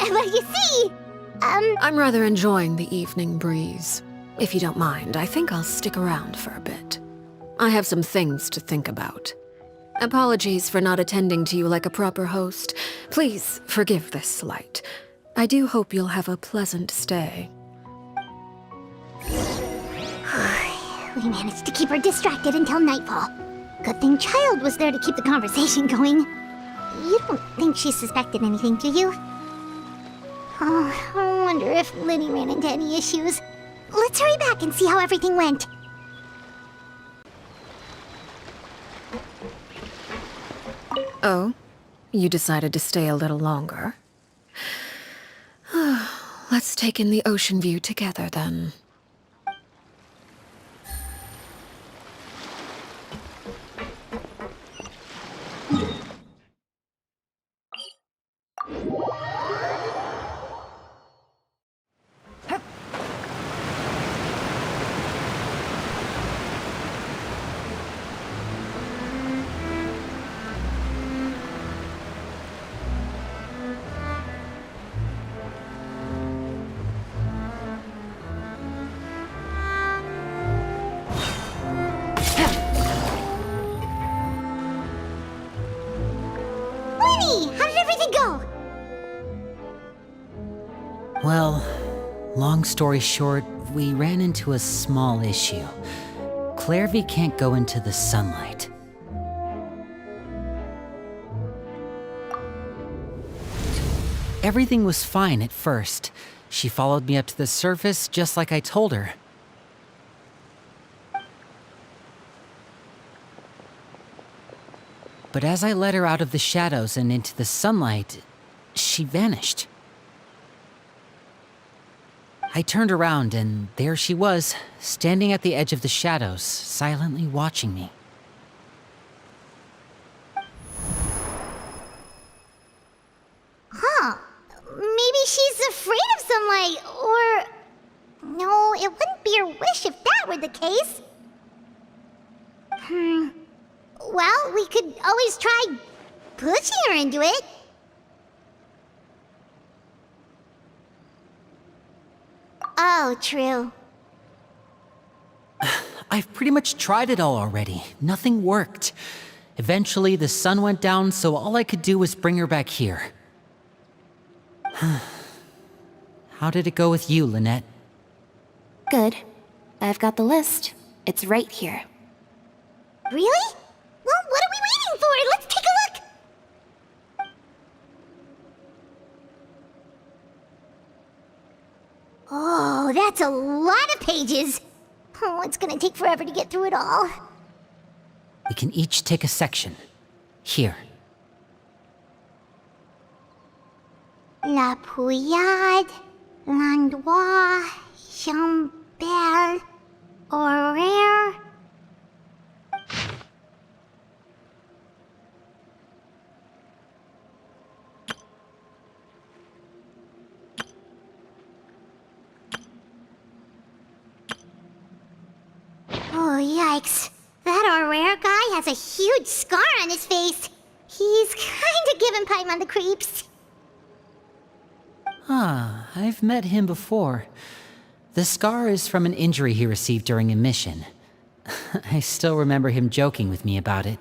Well, you see, I'm rather enjoying the evening breeze. If you don't mind, I think I'll stick around for a bit. I have some things to think about. Apologies for not attending to you like a proper host. Please forgive this slight. I do hope you'll have a pleasant stay. We managed to keep her distracted until nightfall. Good thing Child was there to keep the conversation going. You don't think she suspected anything, do you? Oh, I wonder if Liddy ran into any issues. Let's hurry back and see how everything went. Oh? You decided to stay a little longer? Let's take in the ocean view together, then. Well, long story short, we ran into a small issue. Clairvy can't go into the sunlight. Everything was fine at first. She followed me up to the surface just like I told her. But as I led her out of the shadows and into the sunlight, she vanished. I turned around and there she was, standing at the edge of the shadows, silently watching me. Huh. Maybe she's afraid of sunlight, or... No, it wouldn't be her wish if that were the case. Well, we could always try pushing her into it. Oh, true. I've pretty much tried it all already. Nothing worked. Eventually, the sun went down, so all I could do was bring her back here. How did it go with you, Lynette? Good. I've got the list. It's right here. Really? Well, what are we waiting for? Let's take a look! Oh, that's a lot of pages. Oh, it's gonna take forever to get through it all. We can each take a section. Here. La Pouillade, l'endroit, Chambel, horaire. Oh, yikes. That horaire guy has a huge scar on his face. He's kinda giving Paimon the creeps. Ah, I've met him before. The scar is from an injury he received during a mission. I still remember him joking with me about it.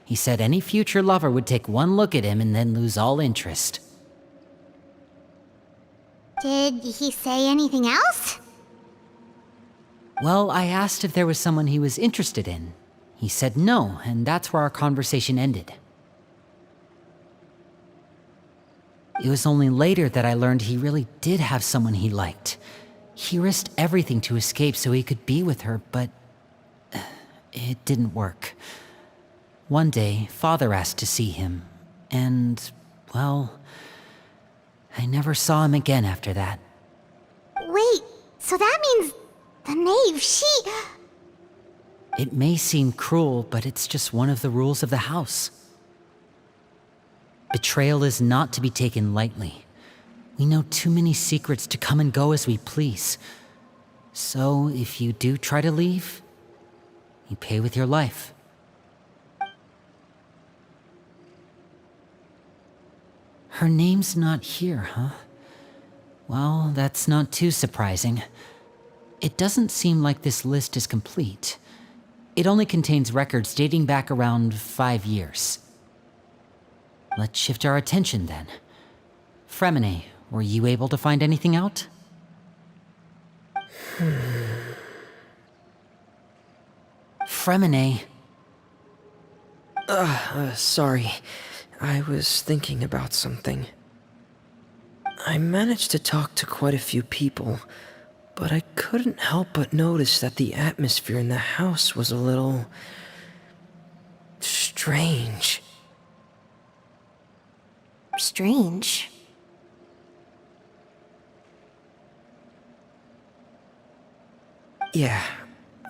He said any future lover would take one look at him and then lose all interest. Did he say anything else? Well, I asked if there was someone he was interested in. He said no, and that's where our conversation ended. It was only later that I learned he really did have someone he liked. He risked everything to escape so he could be with her, but it didn't work. One day, Father asked to see him, and, well, I never saw him again after that. Wait, so that means the knave, It may seem cruel, but it's just one of the rules of the house. Betrayal is not to be taken lightly. We know too many secrets to come and go as we please. So, if you do try to leave, you pay with your life. Her name's not here, huh? Well, that's not too surprising. It doesn't seem like this list is complete. It only contains records dating back around 5 years. Let's shift our attention then. Fremine, were you able to find anything out? Fremine. Sorry. I was thinking about something. I managed to talk to quite a few people, but I couldn't help but notice that the atmosphere in the house was a little strange. Strange. Yeah,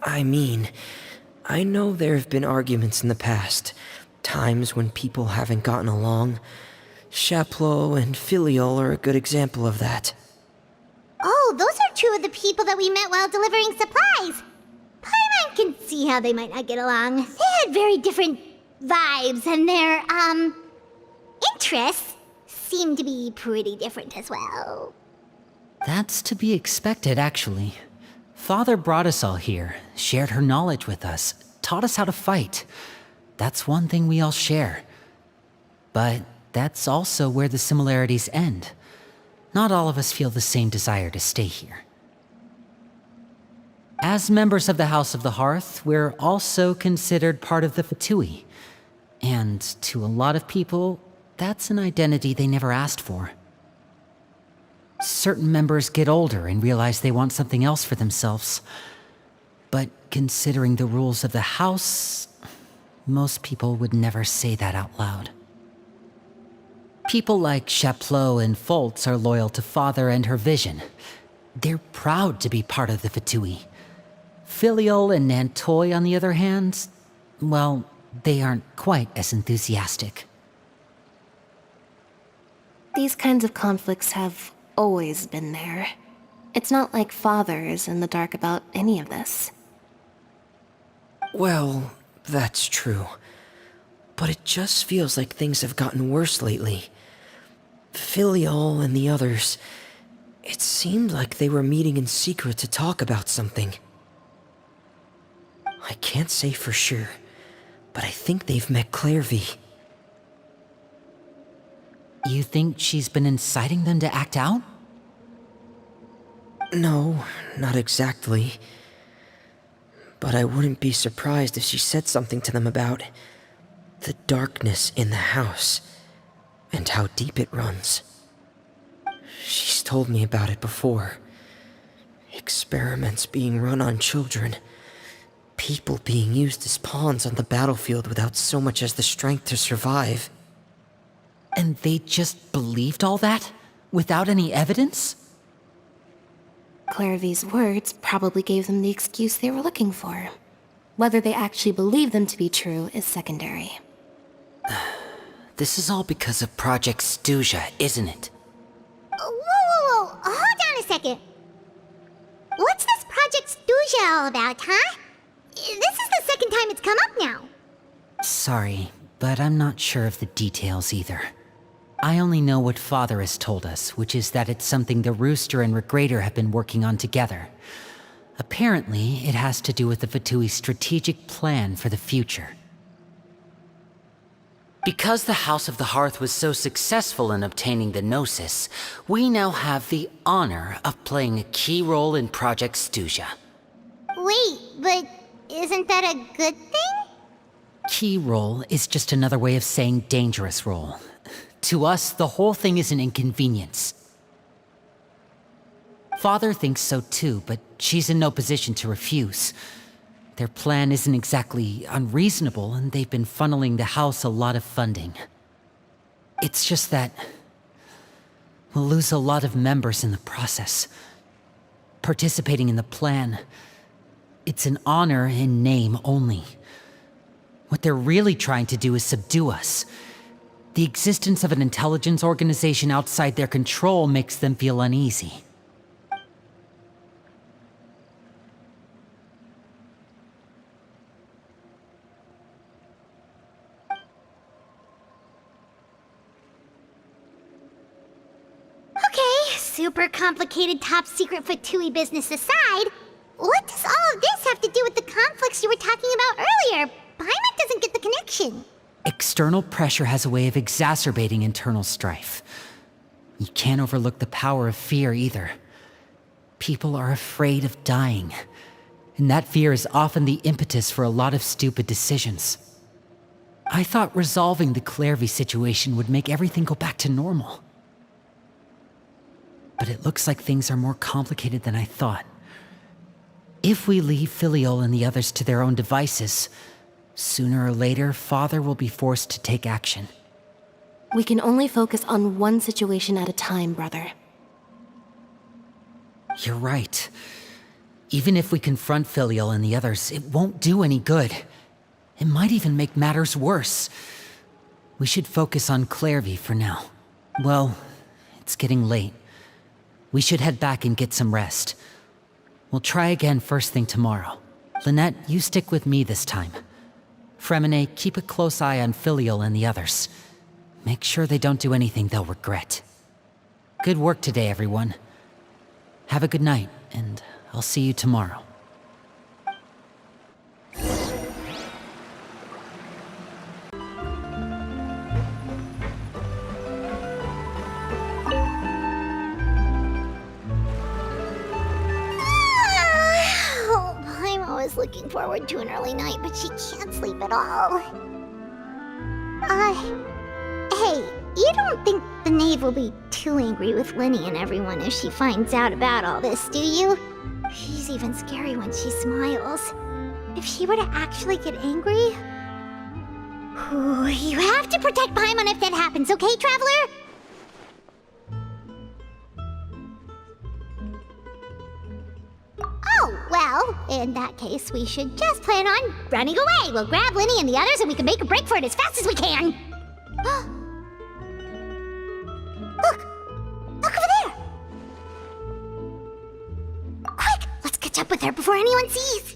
I mean, I know there have been arguments in the past, times when people haven't gotten along. Chaplot and Filiol are a good example of that. Oh, those are two of the people that we met while delivering supplies. Paimon can see how they might not get along. They had very different vibes, and their, interests seem to be pretty different as well. That's to be expected, actually. Father brought us all here, shared her knowledge with us, taught us how to fight. That's one thing we all share. But that's also where the similarities end. Not all of us feel the same desire to stay here. As members of the House of the Hearth, we're also considered part of the Fatui. And to a lot of people, that's an identity they never asked for. Certain members get older and realize they want something else for themselves. But considering the rules of the house, most people would never say that out loud. People like Chaplot and Foltz are loyal to Father and her vision. They're proud to be part of the Fatui. Filiol and Nantoy, on the other hand, well, they aren't quite as enthusiastic. These kinds of conflicts have always been there. It's not like Father is in the dark about any of this. Well, that's true. But it just feels like things have gotten worse lately. Filiol and the others, It seemed like they were meeting in secret to talk about something. I can't say for sure, but I think they've met Clairvy. You think she's been inciting them to act out? No, not exactly. But I wouldn't be surprised if she said something to them about the darkness in the house and how deep it runs. She's told me about it before. Experiments being run on children. People being used as pawns on the battlefield without so much as the strength to survive. And they just believed all that? Without any evidence? Clairvy's words probably gave them the excuse they were looking for. Whether they actually believe them to be true is secondary. This is all because of Project Stuja, isn't it? Whoa. Hold on a second. What's this Project Stuja all about, huh? This is the second time it's come up now. Sorry, but I'm not sure of the details either. I only know what Father has told us, which is that it's something the Rooster and Regrader have been working on together. Apparently, it has to do with the Fatui's strategic plan for the future. Because the House of the Hearth was so successful in obtaining the Gnosis, we now have the honor of playing a key role in Project Stuja. Wait, but isn't that a good thing? Key role is just another way of saying dangerous role. To us, the whole thing is an inconvenience. Father thinks so too, but she's in no position to refuse. Their plan isn't exactly unreasonable, and they've been funneling the house a lot of funding. It's just that we'll lose a lot of members in the process. Participating in the plan, it's an honor in name only. What they're really trying to do is subdue us. The existence of an intelligence organization outside their control makes them feel uneasy. Okay, super complicated top secret Fatui business aside, what does all of this have to do with the conflicts you were talking about earlier? Paimon doesn't get the connection. External pressure has a way of exacerbating internal strife. You can't overlook the power of fear either. People are afraid of dying, and that fear is often the impetus for a lot of stupid decisions. I thought resolving the Clairvy situation would make everything go back to normal. But it looks like things are more complicated than I thought. If we leave Filiol and the others to their own devices, sooner or later, Father will be forced to take action. We can only focus on one situation at a time, brother. You're right. Even if we confront Filiol and the others, it won't do any good. It might even make matters worse. We should focus on Clairvy for now. Well, it's getting late. We should head back and get some rest. We'll try again first thing tomorrow. Lynette, you stick with me this time. Fremine, keep a close eye on Filiol and the others. Make sure they don't do anything they'll regret. Good work today, everyone. Have a good night, and I'll see you tomorrow. I'm always looking forward to an early night, but she can't sleep at all. Hey, you don't think the knave will be too angry with Linny and everyone if she finds out about all this, do you? She's even scary when she smiles. If she were to actually get angry... Ooh, you have to protect Paimon if that happens, okay, Traveler? Oh, well, in that case, we should just plan on running away. We'll grab Linny and the others and we can make a break for it as fast as we can. Look! Look over there! Quick! Let's catch up with her before anyone sees!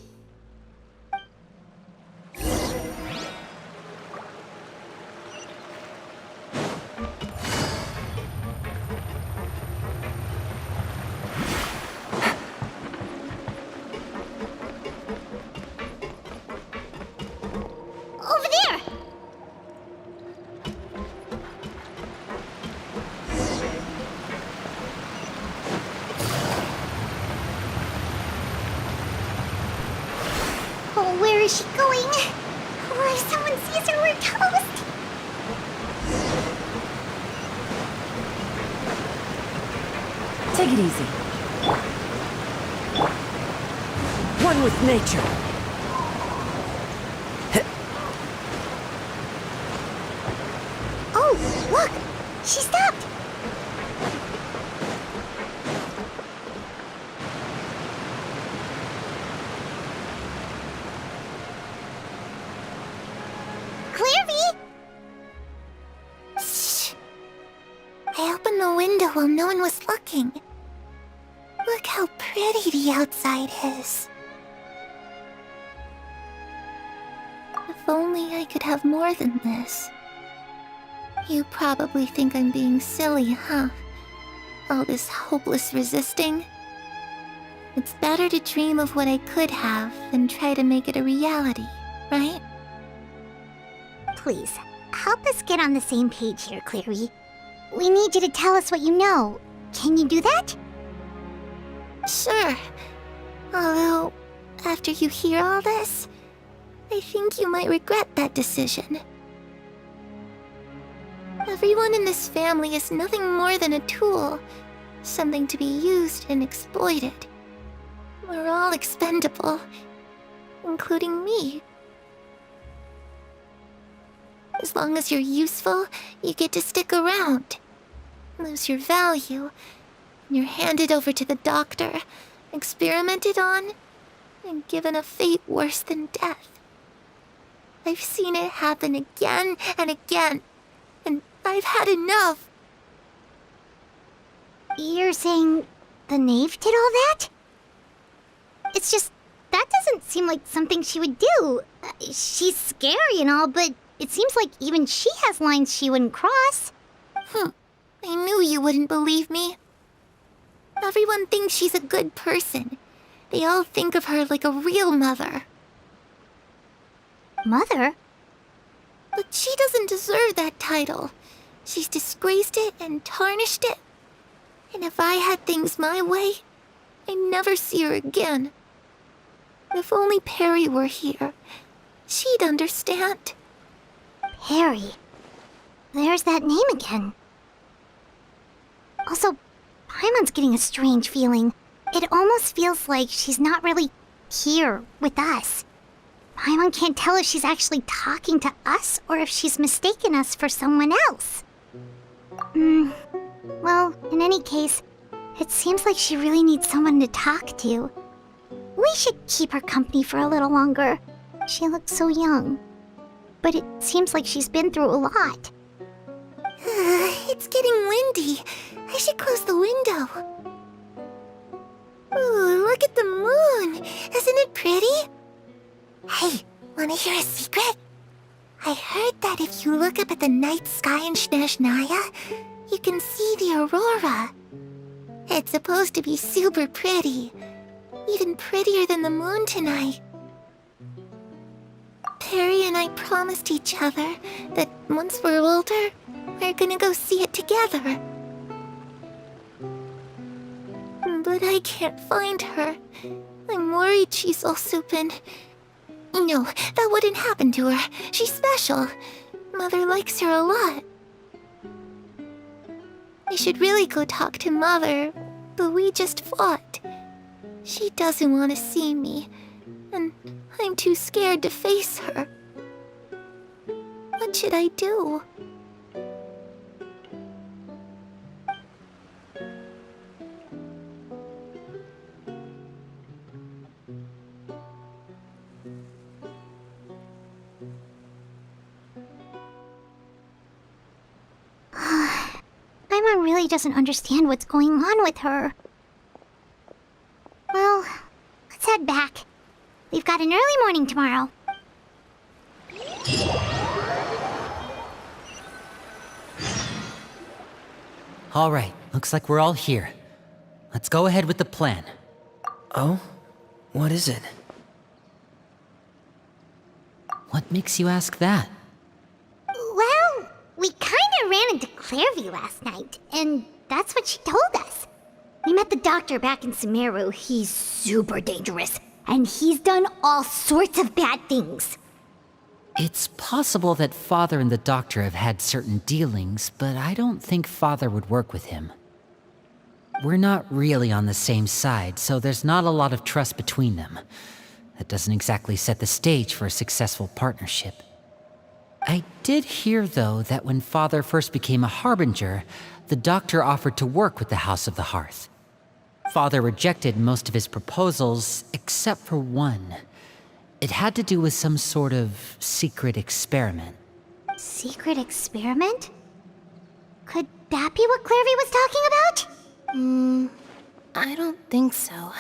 is she going? Or if someone sees her, we're toast. Take it easy. One with nature. Oh, look! She stopped! Clairvy! Shh. I opened the window while no one was looking. Look how pretty the outside is. If only I could have more than this. You probably think I'm being silly, huh? All this hopeless resisting? It's better to dream of what I could have than try to make it a reality, right? Please, help us get on the same page here, Clary. We need you to tell us what you know. Can you do that? Sure. Although, after you hear all this, I think you might regret that decision. Everyone in this family is nothing more than a tool, something to be used and exploited. We're all expendable, including me. As long as you're useful, you get to stick around. Lose your value, and you're handed over to the doctor, experimented on, and given a fate worse than death. I've seen it happen again and again, and I've had enough. You're saying the knave did all that? It's just, that doesn't seem like something she would do. She's scary and all, but it seems like even she has lines she wouldn't cross. I knew you wouldn't believe me. Everyone thinks she's a good person. They all think of her like a real mother. Mother? But she doesn't deserve that title. She's disgraced it and tarnished it. And if I had things my way, I'd never see her again. If only Perry were here, she'd understand. Perry? There's that name again. Also, Paimon's getting a strange feeling. It almost feels like she's not really here with us. Paimon can't tell if she's actually talking to us or if she's mistaken us for someone else. Well, in any case, it seems like she really needs someone to talk to. We should keep her company for a little longer. She looks so young. But it seems like she's been through a lot. It's getting windy. I should close the window. Ooh, look at the moon. Isn't it pretty? Hey, wanna hear a secret? I heard that if you look up at the night sky in Snezhnaya, you can see the aurora. It's supposed to be super pretty. Even prettier than the moon tonight. Perry and I promised each other that once we're older, we're gonna go see it together. But I can't find her. I'm worried she's also been... No, that wouldn't happen to her. She's special. Mother likes her a lot. I should really go talk to Mother, but we just fought. She doesn't want to see me, and I'm too scared to face her. What should I do? Paimon really doesn't understand what's going on with her. Well, let's head back. We've got an early morning tomorrow. All right, looks like we're all here. Let's go ahead with the plan. Oh? What is it? What makes you ask that? Well, we kinda ran into Clairvy last night, and that's what she told us. We met the doctor back in Sumeru. He's super dangerous. and he's done all sorts of bad things. It's possible that Father and the Doctor have had certain dealings, but I don't think Father would work with him. We're not really on the same side, so there's not a lot of trust between them. That doesn't exactly set the stage for a successful partnership. I did hear, though, that when Father first became a Harbinger, the Doctor offered to work with the House of the Hearth. Father rejected most of his proposals, except for one. It had to do with some sort of secret experiment. Secret experiment? Could that be what Clairvy was talking about? I don't think so.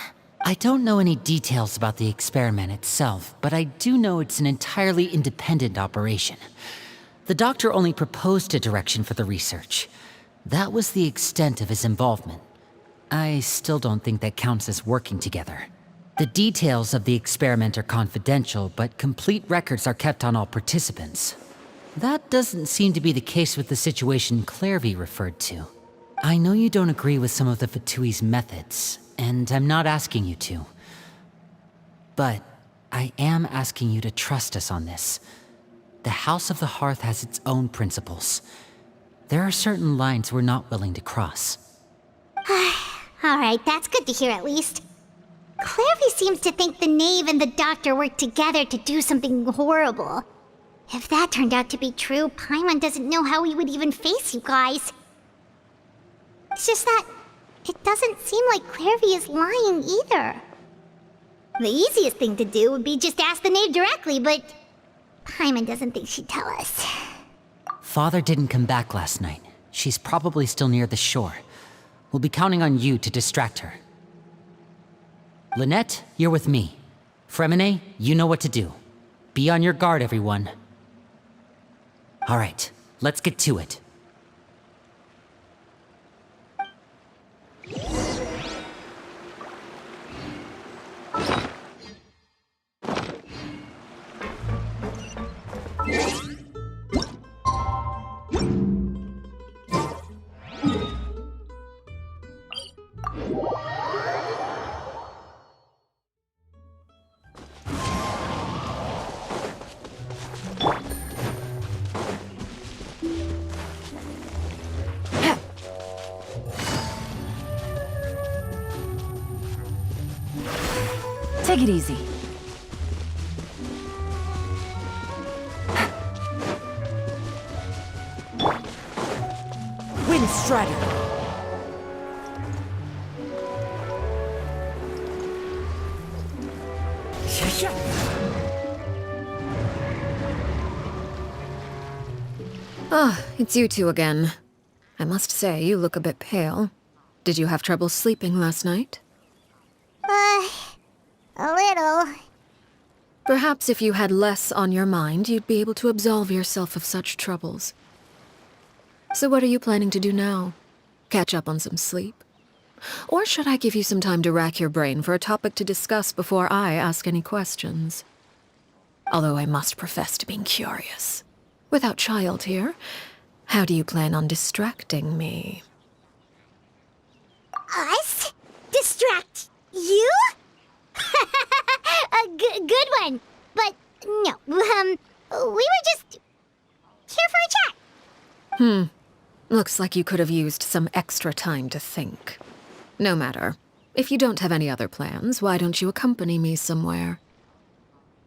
I don't know any details about the experiment itself, but I do know it's an entirely independent operation. The Doctor only proposed a direction for the research. That was the extent of his involvement. I still don't think that counts as working together. The details of the experiment are confidential, but complete records are kept on all participants. That doesn't seem to be the case with the situation Clairvy referred to. I know you don't agree with some of the Fatui's methods, and I'm not asking you to. But I am asking you to trust us on this. The House of the Hearth has its own principles. There are certain lines we're not willing to cross. Alright, that's good to hear at least. Clairvy seems to think the Knave and the Doctor worked together to do something horrible. If that turned out to be true, Paimon doesn't know how he would even face you guys. It's just that it doesn't seem like Clairvy is lying either. The easiest thing to do would be just ask the Knave directly, but Paimon doesn't think she'd tell us. Father didn't come back last night. She's probably still near the shore. We'll be counting on you to distract her. Lynette, you're with me. Fremine, you know what to do. Be on your guard, everyone. All right, let's get to it. Take it easy. Wind Strider. Ah, it's you two again. I must say, you look a bit pale. Did you have trouble sleeping last night? A little. Perhaps if you had less on your mind, you'd be able to absolve yourself of such troubles. So what are you planning to do now? Catch up on some sleep? Or should I give you some time to rack your brain for a topic to discuss before I ask any questions? Although I must profess to being curious. Without Child here, how do you plan on distracting me? Us? Distract you? A good one. But no, we were just here for a chat. Looks like you could have used some extra time to think. No matter. If you don't have any other plans, why don't you accompany me somewhere?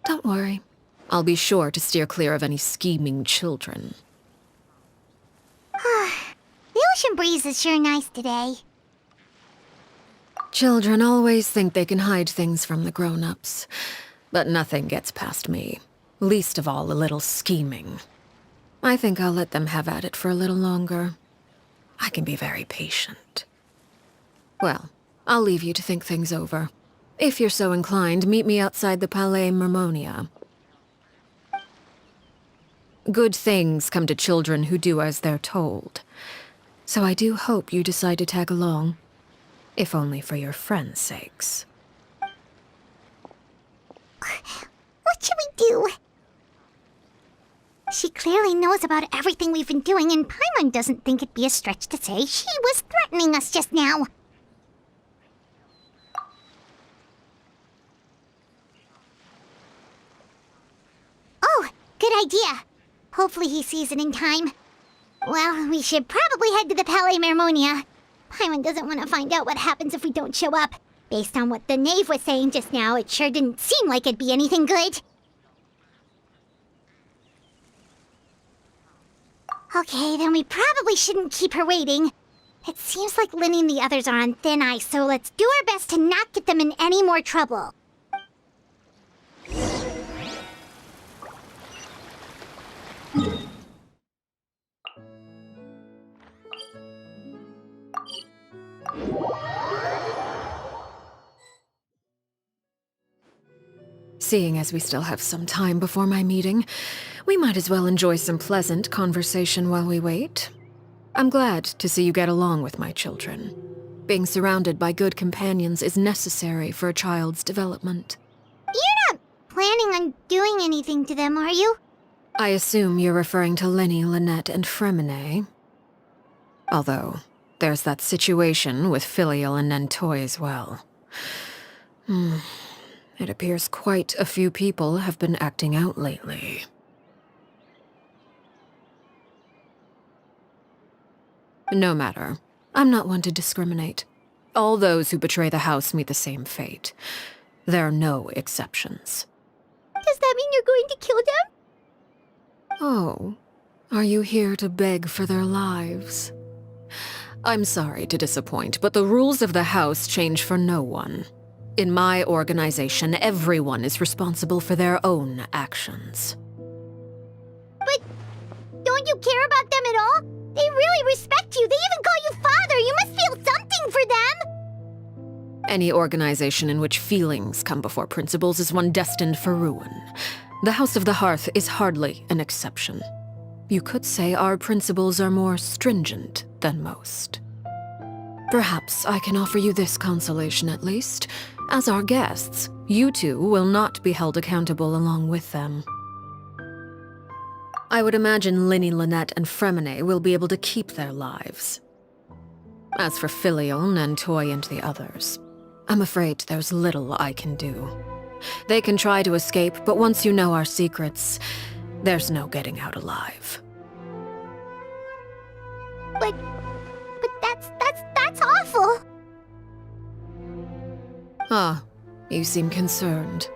Don't worry. I'll be sure to steer clear of any scheming children. The ocean breeze is sure nice today. Children always think they can hide things from the grown-ups. But nothing gets past me. Least of all a little scheming. I think I'll let them have at it for a little longer. I can be very patient. Well, I'll leave you to think things over. If you're so inclined, meet me outside the Palais Mermonia. Good things come to children who do as they're told. So I do hope you decide to tag along. If only for your friends' sakes. What should we do? She clearly knows about everything we've been doing, and Paimon doesn't think it'd be a stretch to say she was threatening us just now. good idea. Hopefully he sees it in time. Well, we should probably head to the Palais Mermonia. Paimon doesn't want to find out what happens if we don't show up. Based on what the knave was saying just now, it sure didn't seem like it'd be anything good. Okay, then we probably shouldn't keep her waiting. It seems like Linny and the others are on thin ice, so let's do our best to not get them in any more trouble. Seeing as we still have some time before my meeting, we might as well enjoy some pleasant conversation while we wait. I'm glad to see you get along with my children. Being surrounded by good companions is necessary for a child's development. You're not planning on doing anything to them, are you? I assume you're referring to Linny, Lynette, and Fremine. Although, there's that situation with Filial and Nentoy as well. It appears quite a few people have been acting out lately. No matter. I'm not one to discriminate. All those who betray the house meet the same fate. There are no exceptions. Does that mean you're going to kill them? Oh, are you here to beg for their lives? I'm sorry to disappoint, but the rules of the house change for no one. In my organization, everyone is responsible for their own actions. But don't you care about them at all? They really respect you. They even call you father. You must feel something for them. Any organization in which feelings come before principles is one destined for ruin. The House of the Hearth is hardly an exception. You could say our principles are more stringent than most. Perhaps I can offer you this consolation at least. As our guests, you two will not be held accountable along with them. I would imagine Linny, Lynette, and Fremine will be able to keep their lives. As for Filial, Nentoy, and the others, I'm afraid there's little I can do. They can try to escape, but once you know our secrets, there's no getting out alive. But that's awful. Ah, you seem concerned.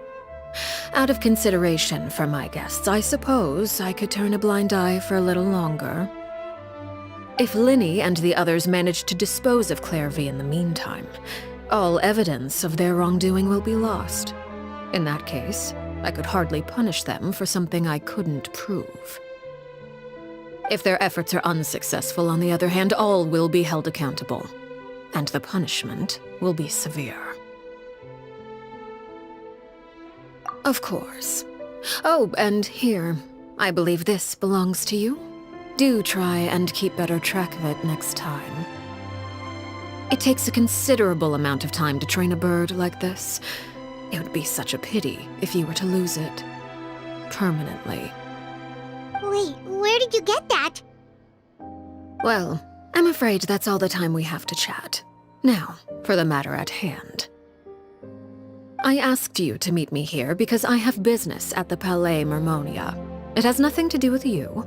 Out of consideration for my guests, I suppose I could turn a blind eye for a little longer. If Linny and the others manage to dispose of Clairvy in the meantime, all evidence of their wrongdoing will be lost. In that case, I could hardly punish them for something I couldn't prove. If their efforts are unsuccessful, on the other hand, all will be held accountable, and the punishment will be severe. Of course. Oh, and here, I believe this belongs to you. Do try and keep better track of it next time. It takes a considerable amount of time to train a bird like this. It would be such a pity if you were to lose it. Permanently. Wait, where did you get that? Well, I'm afraid that's all the time we have to chat. Now, for the matter at hand. I asked you to meet me here because I have business at the Palais Mermonia. It has nothing to do with you,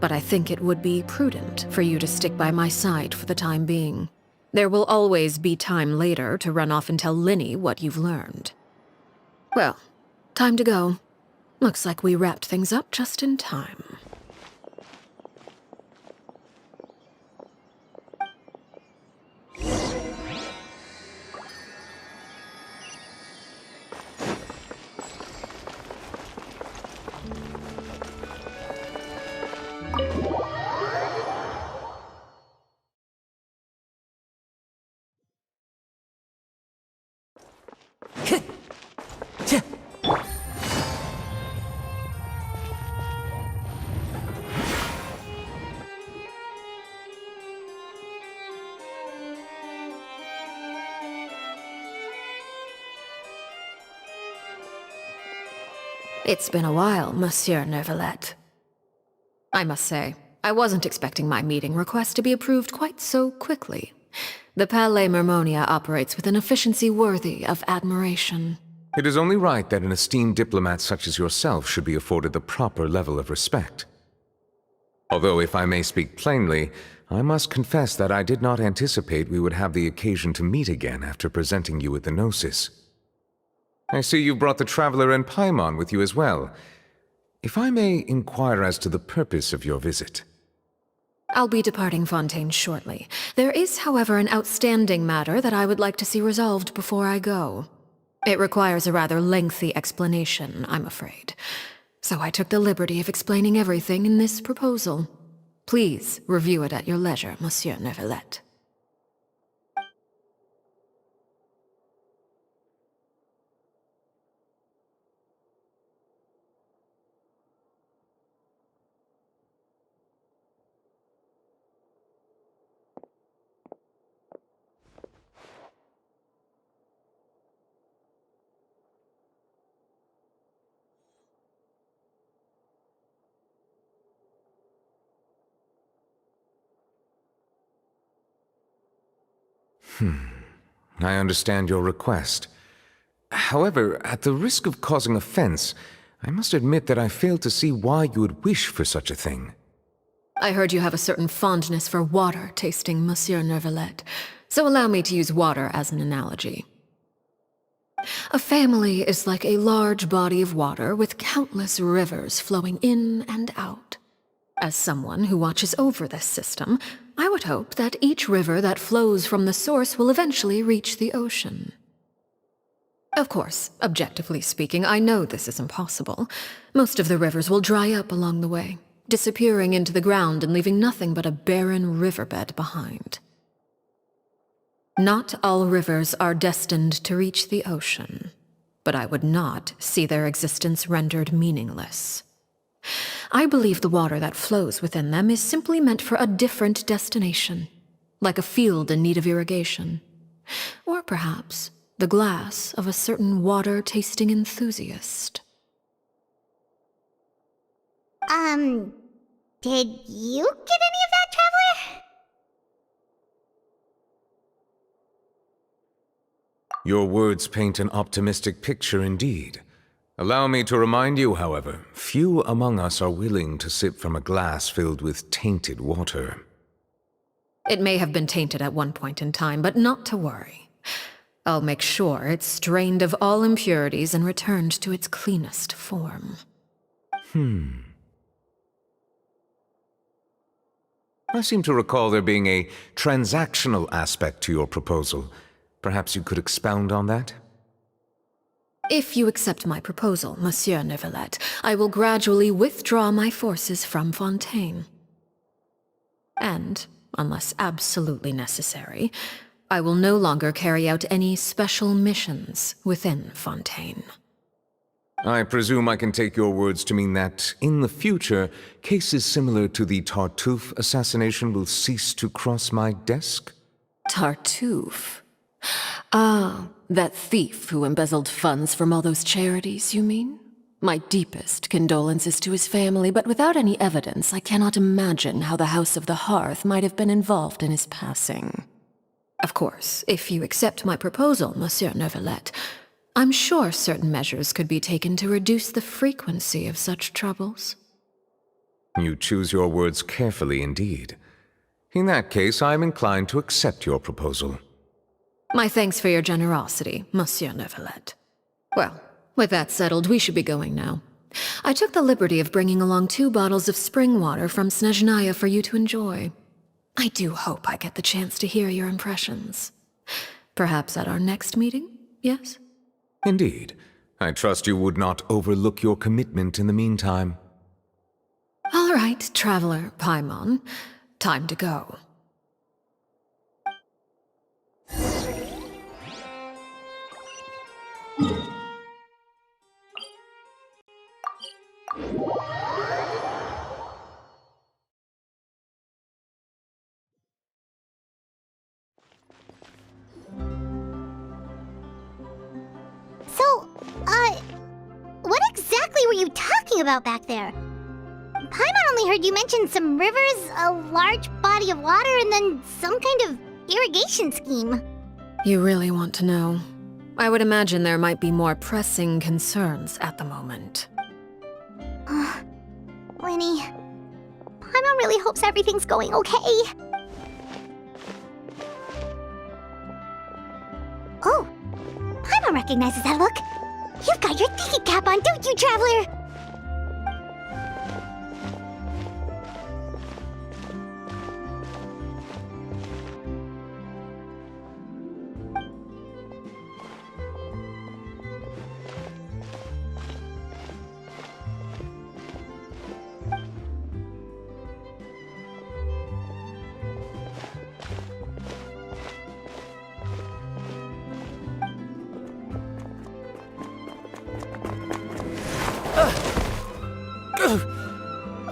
but I think it would be prudent for you to stick by my side for the time being. There will always be time later to run off and tell Linny what you've learned. Well, time to go. Looks like we wrapped things up just in time. It's been a while, Monsieur Neuvillette. I must say, I wasn't expecting my meeting request to be approved quite so quickly. The Palais Mermonia operates with an efficiency worthy of admiration. It is only right that an esteemed diplomat such as yourself should be afforded the proper level of respect. Although, if I may speak plainly, I must confess that I did not anticipate we would have the occasion to meet again after presenting you with the Gnosis. I see you brought the Traveler and Paimon with you as well. If I may inquire as to the purpose of your visit. I'll be departing Fontaine shortly. There is, however, an outstanding matter that I would like to see resolved before I go. It requires a rather lengthy explanation, I'm afraid. So I took the liberty of explaining everything in this proposal. Please review it at your leisure, Monsieur Neuvillette. I understand your request. However, at the risk of causing offense, I must admit that I fail to see why you would wish for such a thing. I heard you have a certain fondness for water tasting, Monsieur Neuvillette, so allow me to use water as an analogy. A family is like a large body of water with countless rivers flowing in and out. As someone who watches over this system, I would hope that each river that flows from the source will eventually reach the ocean. Of course, objectively speaking, I know this is impossible. Most of the rivers will dry up along the way, disappearing into the ground and leaving nothing but a barren riverbed behind. Not all rivers are destined to reach the ocean, but I would not see their existence rendered meaningless. I believe the water that flows within them is simply meant for a different destination, like a field in need of irrigation. Or perhaps the glass of a certain water-tasting enthusiast. Did you get any of that, Traveler? Your words paint an optimistic picture indeed. Allow me to remind you, however, few among us are willing to sip from a glass filled with tainted water. It may have been tainted at one point in time, but not to worry. I'll make sure it's strained of all impurities and returned to its cleanest form. I seem to recall there being a transactional aspect to your proposal. Perhaps you could expound on that? If you accept my proposal, Monsieur Neuvillette, I will gradually withdraw my forces from Fontaine. And, unless absolutely necessary, I will no longer carry out any special missions within Fontaine. I presume I can take your words to mean that, in the future, cases similar to the Tartuffe assassination will cease to cross my desk? Tartuffe? Ah, that thief who embezzled funds from all those charities, you mean? My deepest condolences to his family, but without any evidence, I cannot imagine how the House of the Hearth might have been involved in his passing. Of course, if you accept my proposal, Monsieur Neuvillette, I'm sure certain measures could be taken to reduce the frequency of such troubles. You choose your words carefully indeed. In that case, I am inclined to accept your proposal. My thanks for your generosity, Monsieur Neuvillette. Well, with that settled, we should be going now. I took the liberty of bringing along 2 bottles of spring water from Snezhnaya for you to enjoy. I do hope I get the chance to hear your impressions. Perhaps at our next meeting, yes? Indeed. I trust you would not overlook your commitment in the meantime. All right, Traveler Paimon. Time to go. So, what exactly were you talking about back there? Paimon only heard you mention some rivers, a large body of water, and then some kind of irrigation scheme. You really want to know? I would imagine there might be more pressing concerns at the moment. Winnie, Paimon really hopes everything's going okay. Oh, Paimon recognizes that look. You've got your thinking cap on, don't you, Traveler?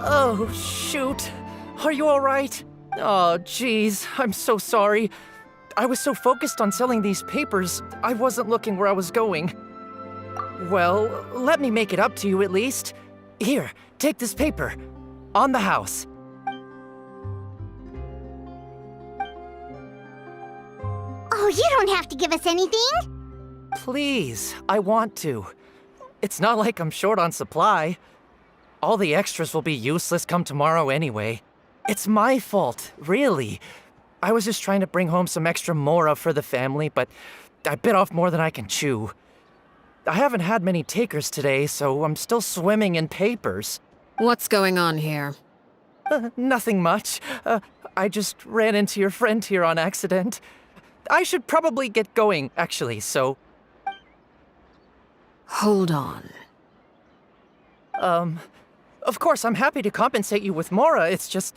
Oh, shoot. Are you alright? Oh, jeez. I'm so sorry. I was so focused on selling these papers, I wasn't looking where I was going. Well, let me make it up to you at least. Here, take this paper. On the house. Oh, you don't have to give us anything. Please, I want to. It's not like I'm short on supply. All the extras will be useless come tomorrow anyway. It's my fault, really. I was just trying to bring home some extra mora for the family, but I bit off more than I can chew. I haven't had many takers today, so I'm still swimming in papers. What's going on here? Nothing much. I just ran into your friend here on accident. I should probably get going, actually, so... Hold on. Of course, I'm happy to compensate you with mora, it's just...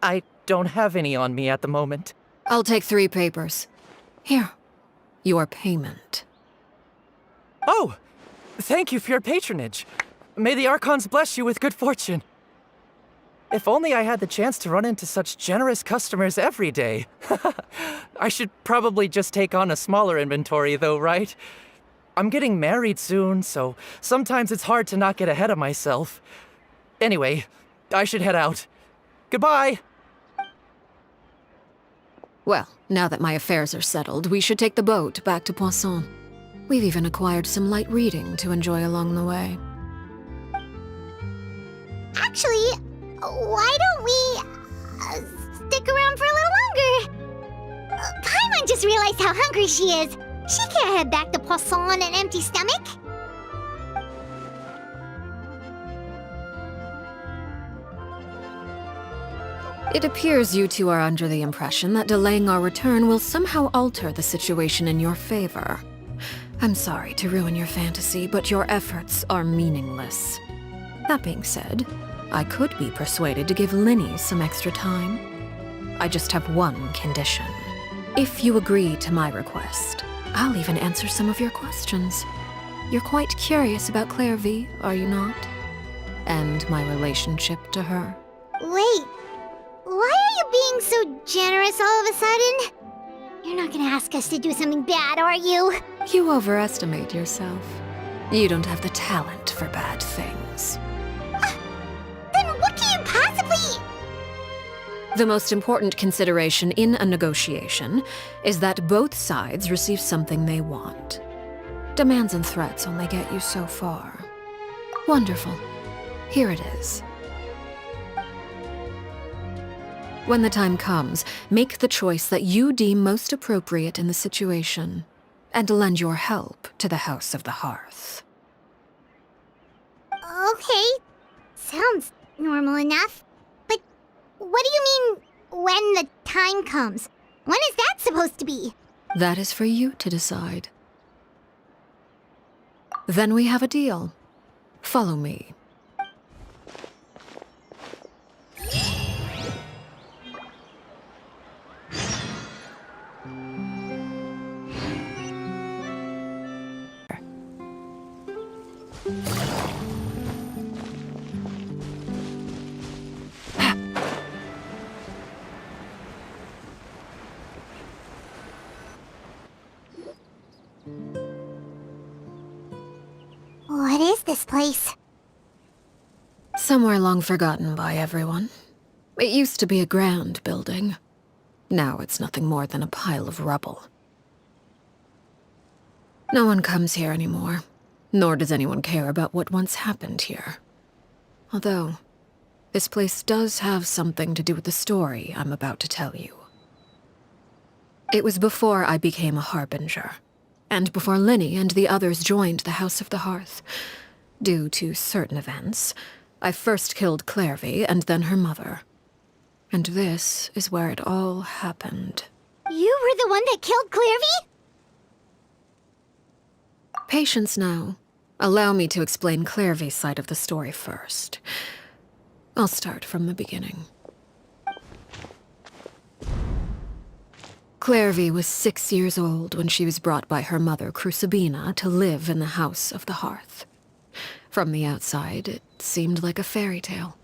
I don't have any on me at the moment. I'll take 3 papers. Here. Your payment. Oh! Thank you for your patronage. May the Archons bless you with good fortune. If only I had the chance to run into such generous customers every day. I should probably just take on a smaller inventory though, right? I'm getting married soon, so sometimes it's hard to not get ahead of myself. Anyway, I should head out. Goodbye! Well, now that my affairs are settled, we should take the boat back to Poisson. We've even acquired some light reading to enjoy along the way. Actually, why don't we stick around for a little longer? Paimon just realized how hungry she is. She can't head back to Poisson on an empty stomach. It appears you two are under the impression that delaying our return will somehow alter the situation in your favor. I'm sorry to ruin your fantasy, but your efforts are meaningless. That being said, I could be persuaded to give Linny some extra time. I just have one condition. If you agree to my request, I'll even answer some of your questions. You're quite curious about Claire V, are you not? And my relationship to her. Wait, why are you being so generous all of a sudden? You're not gonna ask us to do something bad, are you? You overestimate yourself. You don't have the talent for bad things. Then what can you possibly... The most important consideration in a negotiation is that both sides receive something they want. Demands and threats only get you so far. Wonderful. Here it is. When the time comes, make the choice that you deem most appropriate in the situation, and lend your help to the House of the Hearth. Okay, sounds normal enough. But what do you mean, when the time comes? When is that supposed to be? That is for you to decide. Then we have a deal. Follow me. What is this place? Somewhere long forgotten by everyone. It used to be a grand building. Now it's nothing more than a pile of rubble. No one comes here anymore, nor does anyone care about what once happened here. Although, this place does have something to do with the story I'm about to tell you. It was before I became a Harbinger, and before Linny and the others joined the House of the Hearth. Due to certain events, I first killed Clairvy and then her mother. And this is where it all happened. You were the one that killed Clairvy? Patience now. Allow me to explain Clairvy's side of the story first. I'll start from the beginning. Clairvy was 6 years old when she was brought by her mother, Crucibina, to live in the House of the Hearth. From the outside, it seemed like a fairy tale.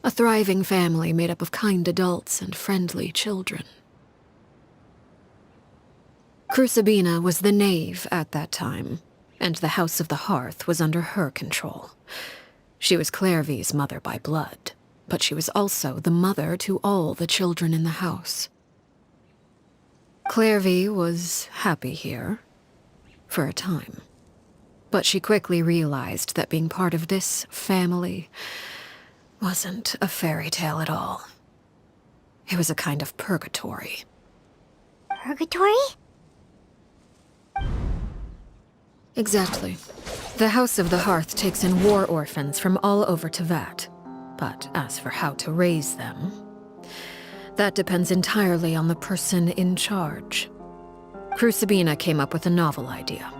A thriving family made up of kind adults and friendly children. Crucibina was the knave at that time, and the House of the Hearth was under her control. She was Clairvy's mother by blood, but she was also the mother to all the children in the house. Clairvy was happy here, for a time. But she quickly realized that being part of this family wasn't a fairy tale at all. It was a kind of purgatory. Purgatory? Exactly. The House of the Hearth takes in war orphans from all over Teyvat. But as for how to raise them, that depends entirely on the person in charge. Crucibina came up with a novel idea.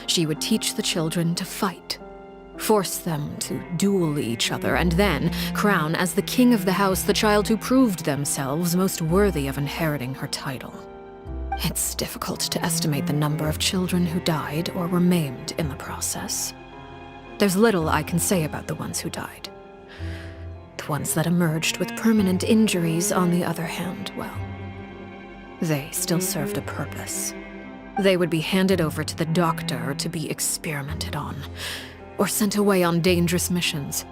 She would teach the children to fight, force them to duel each other, and then crown as the king of the house the child who proved themselves most worthy of inheriting her title. It's difficult to estimate the number of children who died or were maimed in the process. There's little I can say about the ones who died. The ones that emerged with permanent injuries, on the other hand, well, they still served a purpose. They would be handed over to the doctor to be experimented on, or sent away on dangerous missions.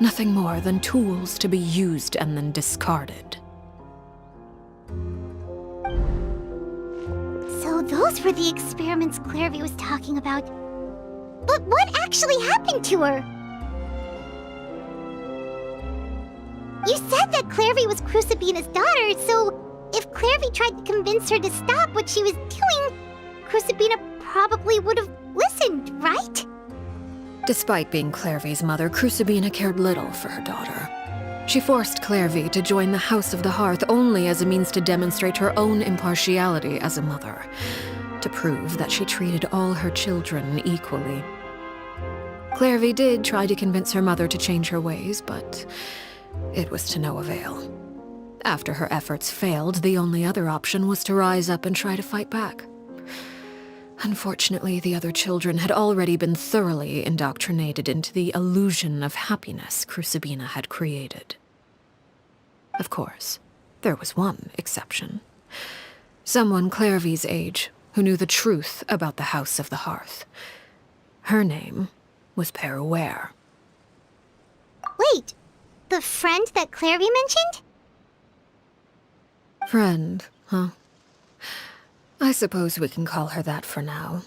Nothing more than tools to be used and then discarded. So those were the experiments Clairvy was talking about. But what actually happened to her? You said that Clairvy was Crucibina's daughter, so if Clairvy tried to convince her to stop what she was doing, Crucibina probably would have listened, right? Despite being Clairvy's mother, Crucibina cared little for her daughter. She forced Clairvy to join the House of the Hearth only as a means to demonstrate her own impartiality as a mother, to prove that she treated all her children equally. Clairvy did try to convince her mother to change her ways, but it was to no avail. After her efforts failed, the only other option was to rise up and try to fight back. Unfortunately, the other children had already been thoroughly indoctrinated into the illusion of happiness Crucibina had created. Of course, there was one exception. Someone Clairvy's age who knew the truth about the House of the Hearth. Her name was Peruere. Wait, the friend that Clairvy mentioned? Friend, huh? I suppose we can call her that for now.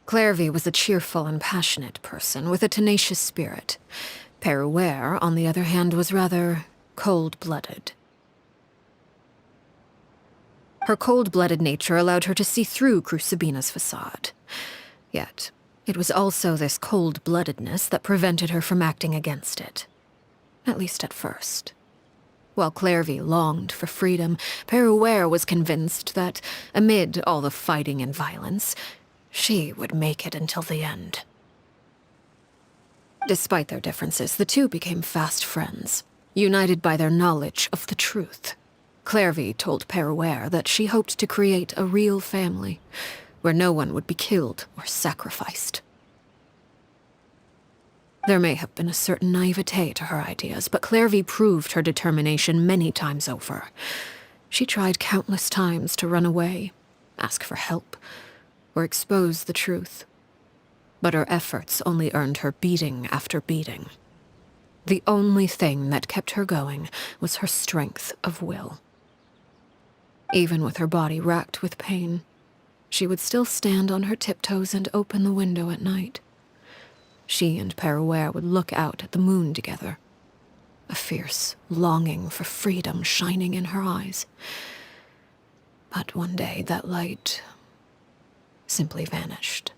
Clairvy was a cheerful and passionate person with a tenacious spirit. Peruere, on the other hand, was rather cold-blooded. Her cold-blooded nature allowed her to see through Crucibina's facade. Yet, it was also this cold-bloodedness that prevented her from acting against it. At least at first. While Clairvy longed for freedom, Peruere was convinced that, amid all the fighting and violence, she would make it until the end. Despite their differences, the two became fast friends, united by their knowledge of the truth. Clairvy told Peruere that she hoped to create a real family, where no one would be killed or sacrificed. There may have been a certain naivete to her ideas, but Clairvy proved her determination many times over. She tried countless times to run away, ask for help, or expose the truth. But her efforts only earned her beating after beating. The only thing that kept her going was her strength of will. Even with her body racked with pain, she would still stand on her tiptoes and open the window at night. She and Perouer would look out at the moon together, a fierce longing for freedom shining in her eyes. But one day that light simply vanished.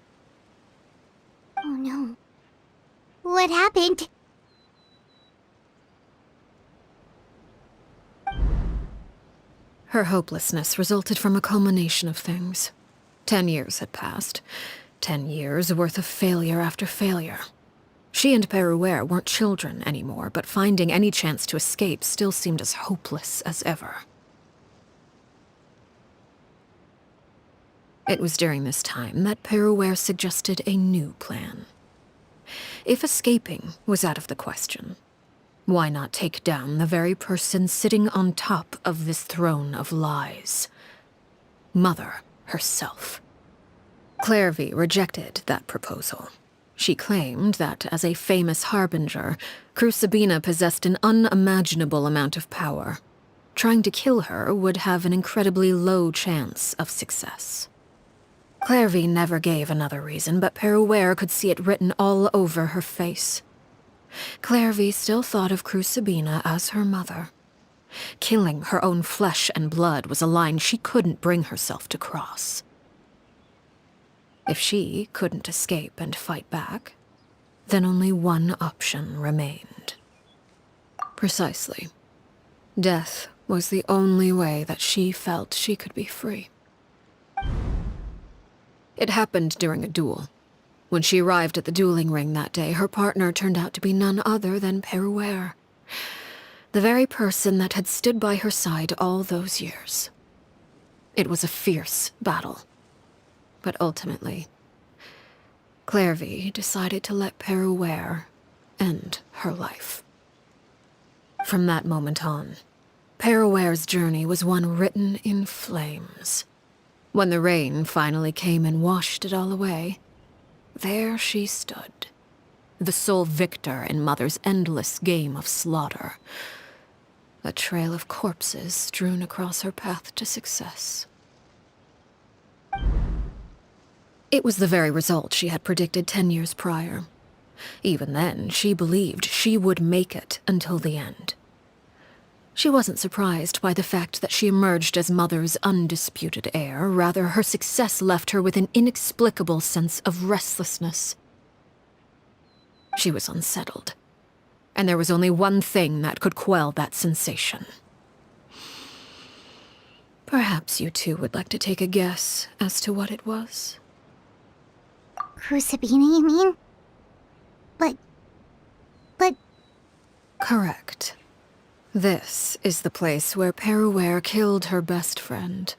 Oh no. What happened? Her hopelessness resulted from a culmination of things. 10 years had passed. 10 years worth of failure after failure. She and Perouer weren't children anymore, but finding any chance to escape still seemed as hopeless as ever. It was during this time that Perouer suggested a new plan. If escaping was out of the question, why not take down the very person sitting on top of this throne of lies? Mother herself. Clairvy rejected that proposal. She claimed that, as a famous harbinger, Crucibina possessed an unimaginable amount of power. Trying to kill her would have an incredibly low chance of success. Clairvy never gave another reason, but Perouer could see it written all over her face. Clairvy still thought of Crucibina as her mother. Killing her own flesh and blood was a line she couldn't bring herself to cross. If she couldn't escape and fight back, then only one option remained. Precisely. Death was the only way that she felt she could be free. It happened during a duel. When she arrived at the dueling ring that day, her partner turned out to be none other than Perouer, the very person that had stood by her side all those years. It was a fierce battle. But ultimately, Clairvy decided to let Perouer end her life. From that moment on, Perouer's journey was one written in flames. When the rain finally came and washed it all away, there she stood, the sole victor in Mother's endless game of slaughter, a trail of corpses strewn across her path to success. It was the very result she had predicted 10 years prior. Even then, she believed she would make it until the end. She wasn't surprised by the fact that she emerged as Mother's undisputed heir. Rather, her success left her with an inexplicable sense of restlessness. She was unsettled, and there was only one thing that could quell that sensation. Perhaps you two would like to take a guess as to what it was? Crucibina, you mean? But... Correct. This is the place where Perouer killed her best friend.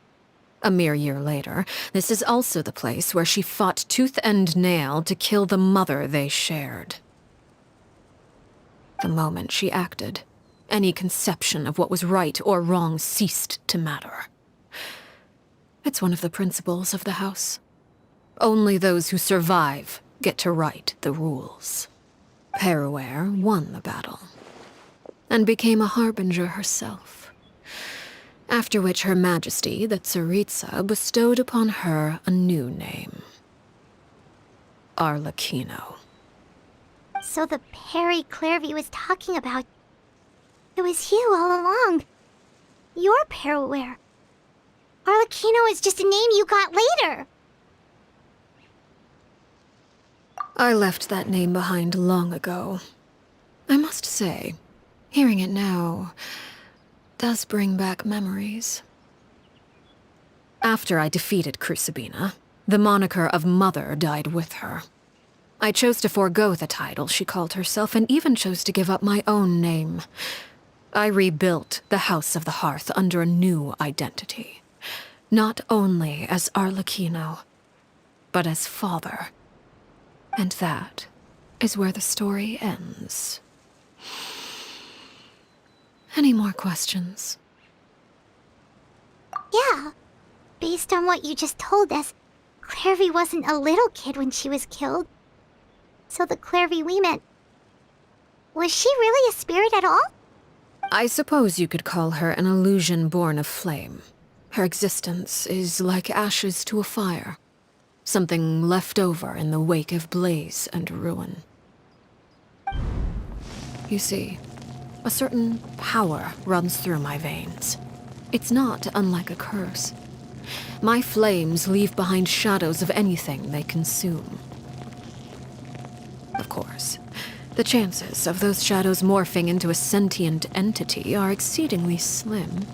A mere year later, this is also the place where she fought tooth and nail to kill the mother they shared. The moment she acted, any conception of what was right or wrong ceased to matter. It's one of the principles of the house. Only those who survive get to write the rules. Perouer won the battle, and became a harbinger herself. After which Her Majesty, the Tsaritsa, bestowed upon her a new name. Arlecchino. So the Perry Clairvy was talking about... It was you all along. You're Perouer. Arlecchino is just a name you got later. I left that name behind long ago. I must say, hearing it now does bring back memories. After I defeated Crucibina, the moniker of Mother died with her. I chose to forego the title she called herself, and even chose to give up my own name. I rebuilt the House of the Hearth under a new identity. Not only as Arlecchino, but as father. And that is where the story ends. Any more questions? Yeah. Based on what you just told us, Clairvy wasn't a little kid when she was killed. So the Clairvy we met... Was she really a spirit at all? I suppose you could call her an illusion born of flame. Her existence is like ashes to a fire, something left over in the wake of blaze and ruin. You see, a certain power runs through my veins. It's not unlike a curse. My flames leave behind shadows of anything they consume. Of course, the chances of those shadows morphing into a sentient entity are exceedingly slim.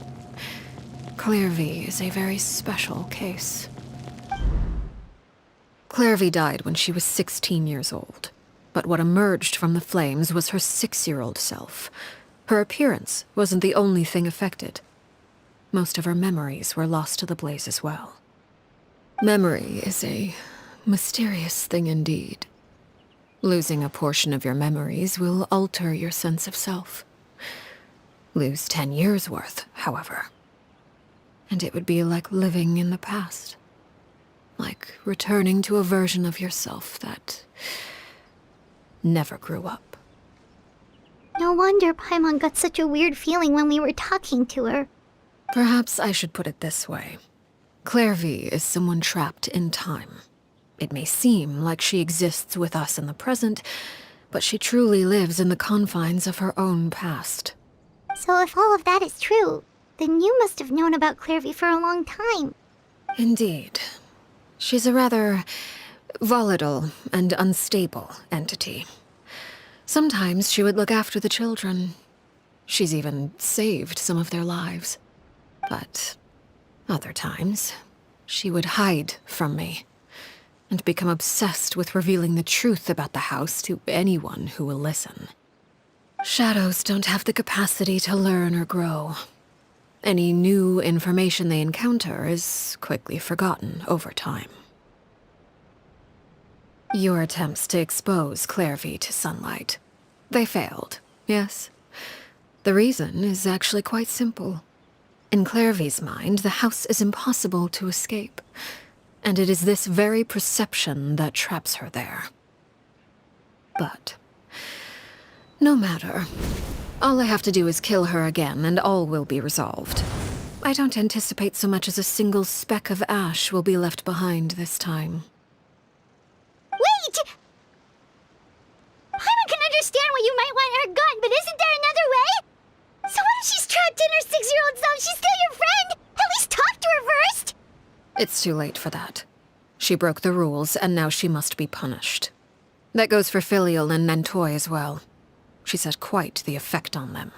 Clairvy is a very special case. Clairvy died when she was 16 years old, but what emerged from the flames was her 6-year-old self. Her appearance wasn't the only thing affected. Most of her memories were lost to the blaze as well. Memory is a mysterious thing indeed. Losing a portion of your memories will alter your sense of self. Lose 10 years' worth, however, and it would be like living in the past. Like returning to a version of yourself that never grew up. No wonder Paimon got such a weird feeling when we were talking to her. Perhaps I should put it this way. Clairvy is someone trapped in time. It may seem like she exists with us in the present, but she truly lives in the confines of her own past. So if all of that is true, then you must have known about Clairvy for a long time. Indeed. She's a rather volatile and unstable entity. Sometimes she would look after the children. She's even saved some of their lives. But other times, she would hide from me and become obsessed with revealing the truth about the house to anyone who will listen. Shadows don't have the capacity to learn or grow. Any new information they encounter is quickly forgotten over time. Your attempts to expose Clairvy to sunlight. They failed, yes. The reason is actually quite simple. In Clairvy's mind, the house is impossible to escape, and it is this very perception that traps her there. But no matter. All I have to do is kill her again, and all will be resolved. I don't anticipate so much as a single speck of ash will be left behind this time. Wait! Paimon can understand why you might want her gone, but isn't there another way? So what if she's trapped in her 6-year-old self? She's still your friend! At least talk to her first! It's too late for that. She broke the rules, and now she must be punished. That goes for Filial and Nantoy as well. She's had quite the effect on them.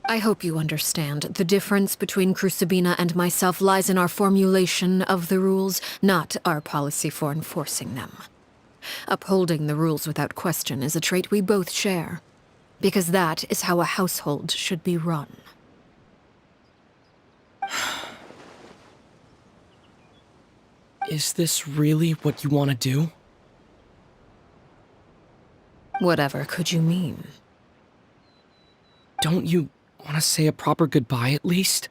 I hope you understand. The difference between Crucibina and myself lies in our formulation of the rules, not our policy for enforcing them. Upholding the rules without question is a trait we both share, because that is how a household should be run. Is this really what you want to do? Whatever could you mean? Don't you want to say a proper goodbye at least?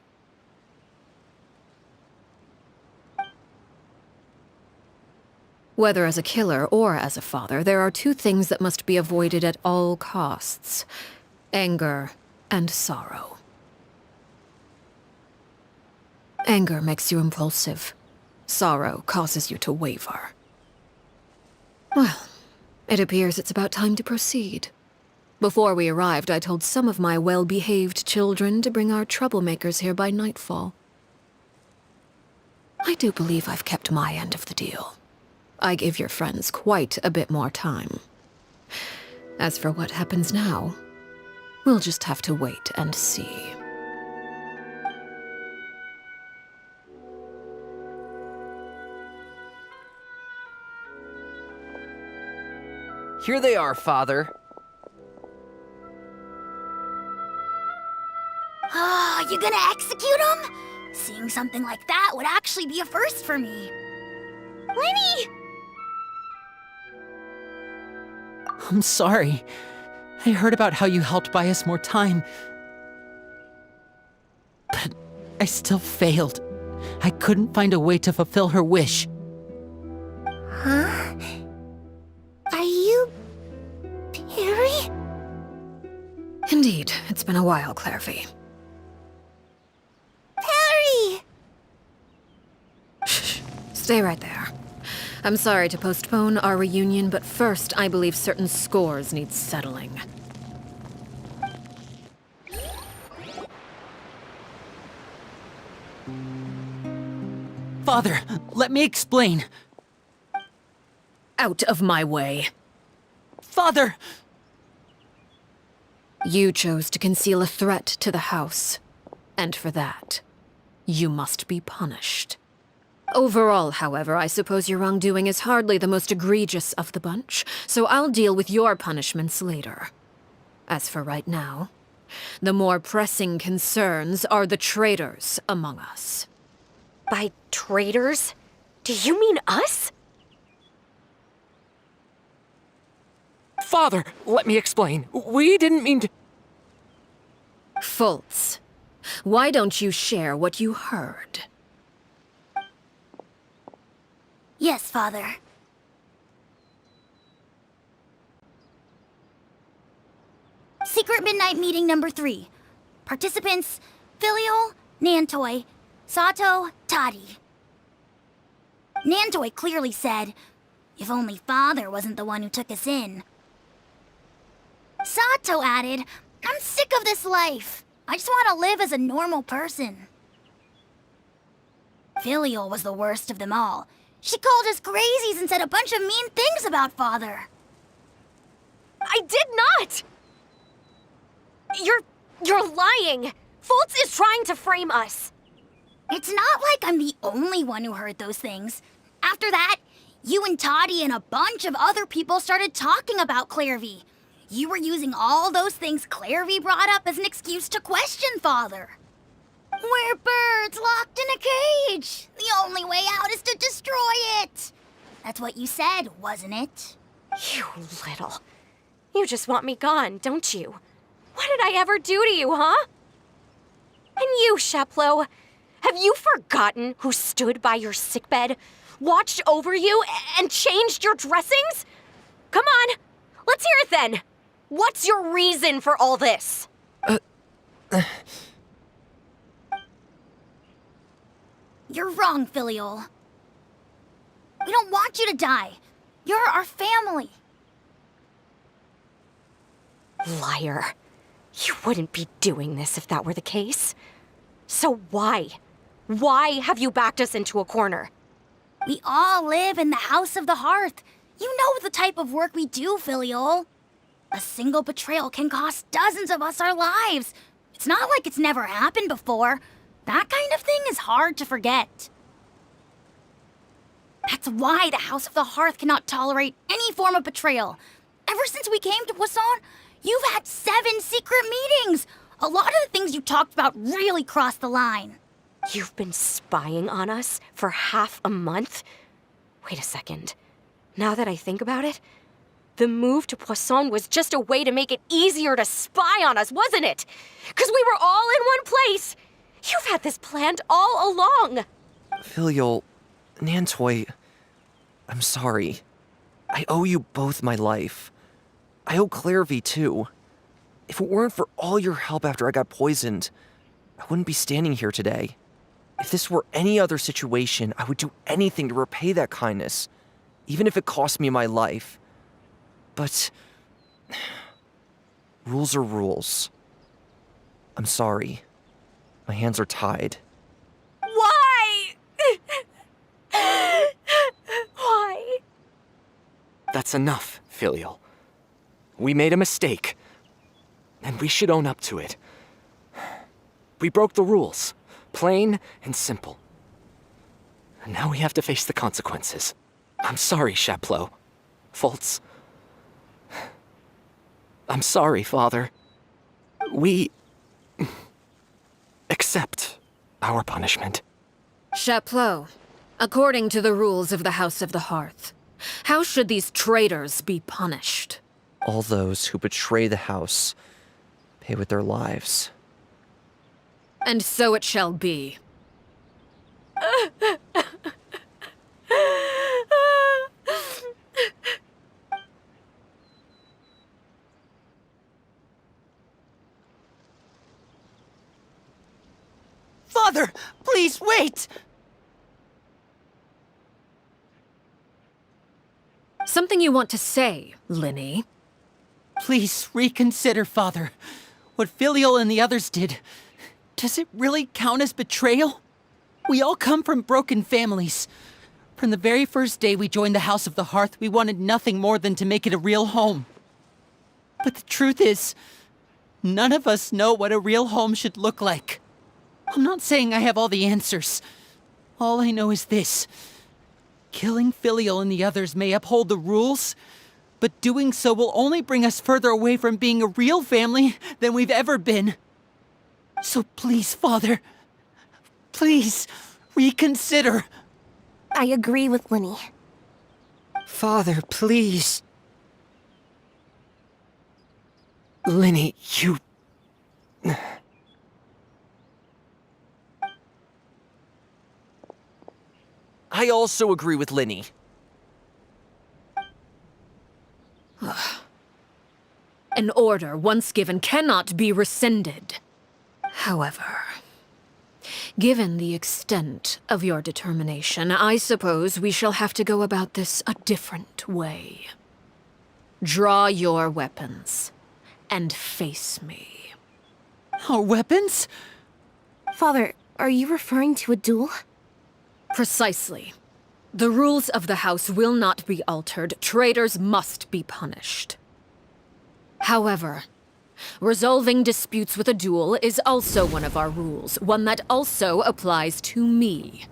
Whether as a killer or as a father, there are two things that must be avoided at all costs: anger and sorrow. Anger makes you impulsive. Sorrow causes you to waver. Well, it appears it's about time to proceed. Before we arrived, I told some of my well-behaved children to bring our troublemakers here by nightfall. I do believe I've kept my end of the deal. I give your friends quite a bit more time. As for what happens now, we'll just have to wait and see. Here they are, Father. Oh, you gonna execute him? Seeing something like that would actually be a first for me. Winnie! I'm sorry. I heard about how you helped buy us more time. But I still failed. I couldn't find a way to fulfill her wish. Huh? Are you... Perry? Indeed, it's been a while, Clairvy. Perry! Stay right there. I'm sorry to postpone our reunion, but first I believe certain scores need settling. Father, let me explain. Out of my way. Father! You chose to conceal a threat to the house, and for that, you must be punished. Overall, however, I suppose your wrongdoing is hardly the most egregious of the bunch, so I'll deal with your punishments later. As for right now, the more pressing concerns are the traitors among us. By traitors? Do you mean us? Father, let me explain. We didn't mean to. Fultz, why don't you share what you heard? Yes, Father. Secret Midnight Meeting number 3. Participants, Filial, Nantoi, Sato, Toddy. Nantoi clearly said, if only Father wasn't the one who took us in. Sato added, I'm sick of this life. I just want to live as a normal person. Filial was the worst of them all. She called us crazies and said a bunch of mean things about Father. I did not! You're lying! Fultz is trying to frame us. It's not like I'm the only one who heard those things. After that, you and Toddy and a bunch of other people started talking about Clairvy. You were using all those things Clairvy brought up as an excuse to question Father. We're birds locked in a cage. The only way out is to destroy it. That's what you said, wasn't it? You little. You just want me gone, don't you? What did I ever do to you, huh? And you, Sheplo, have you forgotten who stood by your sickbed, watched over you, and changed your dressings? Come on, let's hear it then. What's your reason for all this? You're wrong, Filial. We don't want you to die. You're our family. Liar. You wouldn't be doing this if that were the case. So why? Why have you backed us into a corner? We all live in the House of the Hearth. You know the type of work we do, Filial. A single betrayal can cost dozens of us our lives. It's not like it's never happened before. That kind of thing is hard to forget. That's why the House of the Hearth cannot tolerate any form of betrayal. Ever since we came to Poisson, you've had 7 secret meetings. A lot of the things you talked about really crossed the line. You've been spying on us for half a month? Wait a second. Now that I think about it, the move to Poisson was just a way to make it easier to spy on us, wasn't it? Because we were all in one place. You've had this planned all along. Filial, Nantoi, I'm sorry. I owe you both my life. I owe Clairvy too. If it weren't for all your help after I got poisoned, I wouldn't be standing here today. If this were any other situation, I would do anything to repay that kindness, even if it cost me my life. But rules are rules. I'm sorry. My hands are tied. Why? Why? That's enough, Filial. We made a mistake, and we should own up to it. We broke the rules, plain and simple. And now we have to face the consequences. I'm sorry, Sheplo. Fultz. I'm sorry, Father. We accept our punishment. Chapleau, according to the rules of the House of the Hearth, how should these traitors be punished? All those who betray the house pay with their lives. And so it shall be. Father, please wait! Something you want to say, Linny? Please reconsider, Father. What Filial and the others did, does it really count as betrayal? We all come from broken families. From the very first day we joined the House of the Hearth, we wanted nothing more than to make it a real home. But the truth is, none of us know what a real home should look like. I'm not saying I have all the answers. All I know is this. Killing Filial and the others may uphold the rules, but doing so will only bring us further away from being a real family than we've ever been. So please, Father, please reconsider. I agree with Linny. Father, please. Linny, you... I also agree with Linny. An order once given cannot be rescinded. However, given the extent of your determination, I suppose we shall have to go about this a different way. Draw your weapons and face me. Our weapons? Father, are you referring to a duel? Precisely. The rules of the house will not be altered. Traitors must be punished. However, resolving disputes with a duel is also one of our rules, one that also applies to me.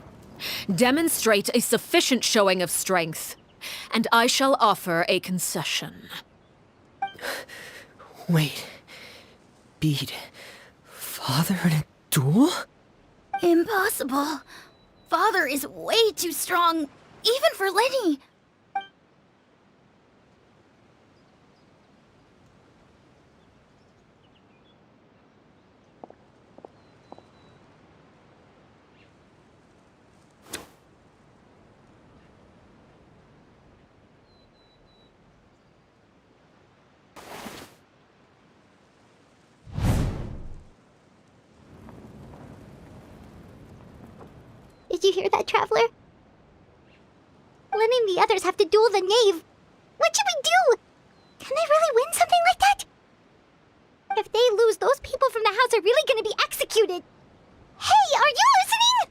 Demonstrate a sufficient showing of strength, and I shall offer a concession. Wait. Beat Father in a duel? Impossible. Father is way too strong, even for Linny. Did you hear that, Traveler? Lenny and the others have to duel the knave. What should we do? Can they really win something like that? If they lose, those people from the house are really gonna be executed. Hey, are you listening?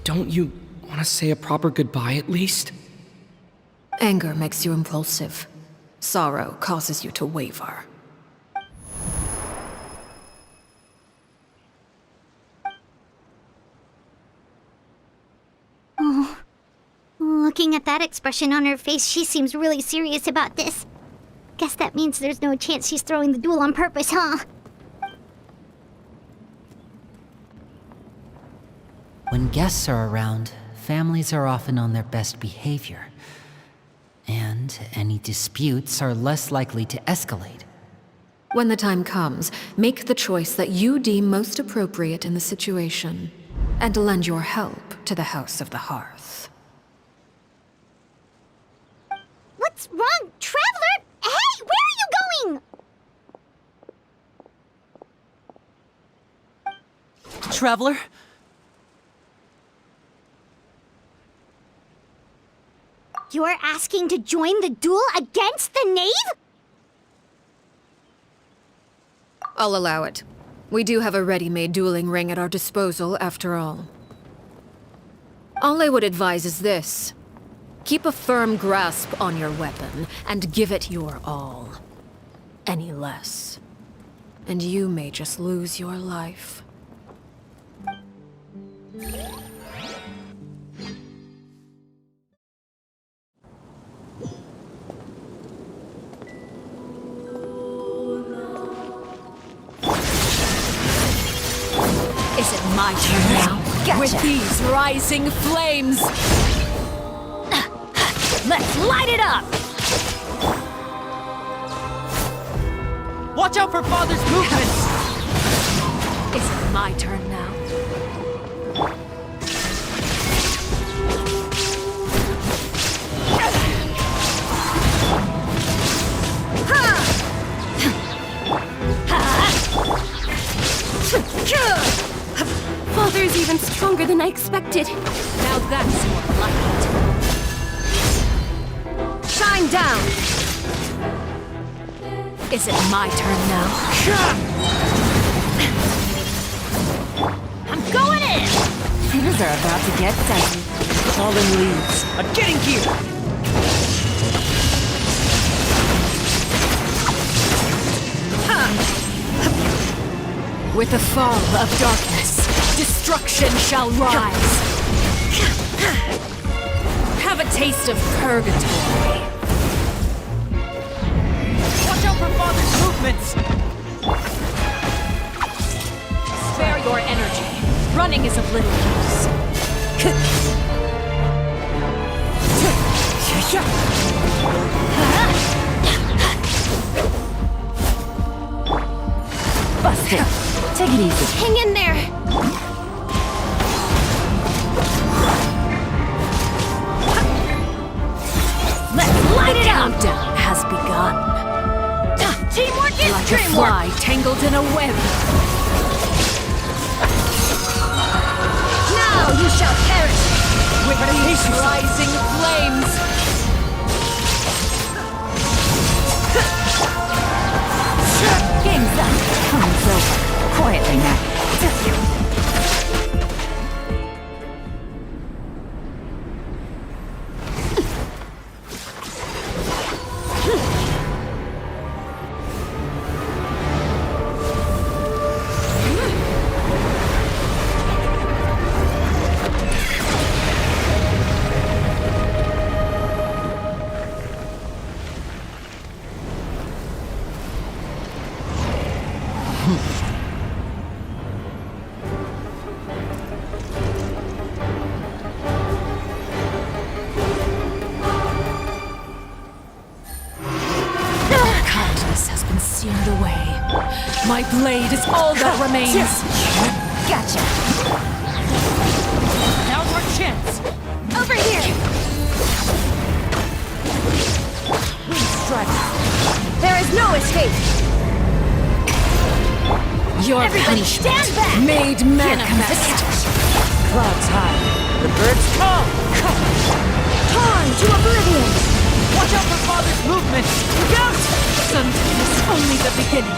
Don't you want to say a proper goodbye at least? Anger makes you impulsive. Sorrow causes you to waver. Oh. Looking at that expression on her face, she seems really serious about this. Guess that means there's no chance she's throwing the duel on purpose, huh? When guests are around, families are often on their best behavior. And any disputes are less likely to escalate. When the time comes, make the choice that you deem most appropriate in the situation, and lend your help to the House of the Hearth. What's wrong, Traveler? Hey, where are you going? Traveler? You're asking to join the duel against the knave? I'll allow it. We do have a ready-made dueling ring at our disposal, after all. All I would advise is this. Keep a firm grasp on your weapon, and give it your all. Any less, and you may just lose your life. Is it my turn now? Gotcha. With these rising flames! Let's light it up! Watch out for Father's movements! Is it my turn now? Father's even stronger than I expected. Now that's more like it. Shine down! Is it my turn now? I'm going in! Things are about to get dicey. Fallen leaves. I'm getting here! With the fall of darkness, destruction shall rise. Have a taste of purgatory. Watch out for Father's movements! Spare your energy. Running is of little use. Busted. Take it easy. Hang in there! Let's light it out! Countdown has begun. Teamwork is Like a dreamwork! fly tangled in a web. Now you shall perish! With these rising flames. Game's up. Time's over. Quietly now. Seared away. My blade is all that remains. Gotcha. Now's our chance! Over here! There is no escape! Your Everybody punishment stand back! made manifest. Clouds high. The birds call! Torn to oblivion! Watch out for Father's movements! Look out! Sometimes only the beginning.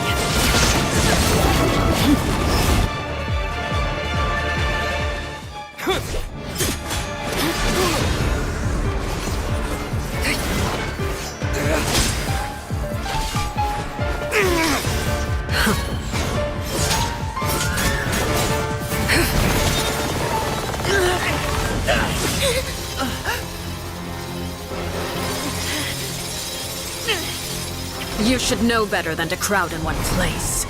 You should know better than to crowd in one place.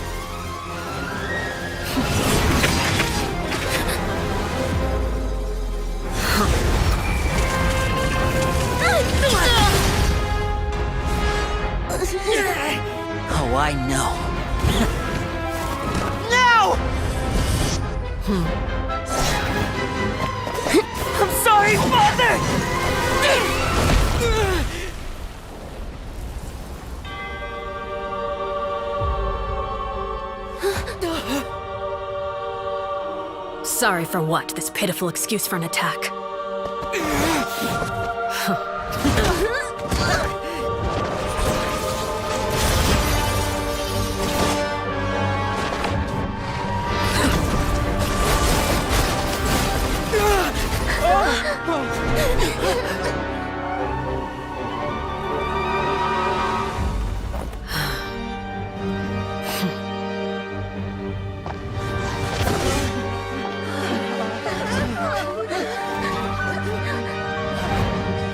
Oh, I know. Now! I'm sorry, Father! Sorry for what? This pitiful excuse for an attack.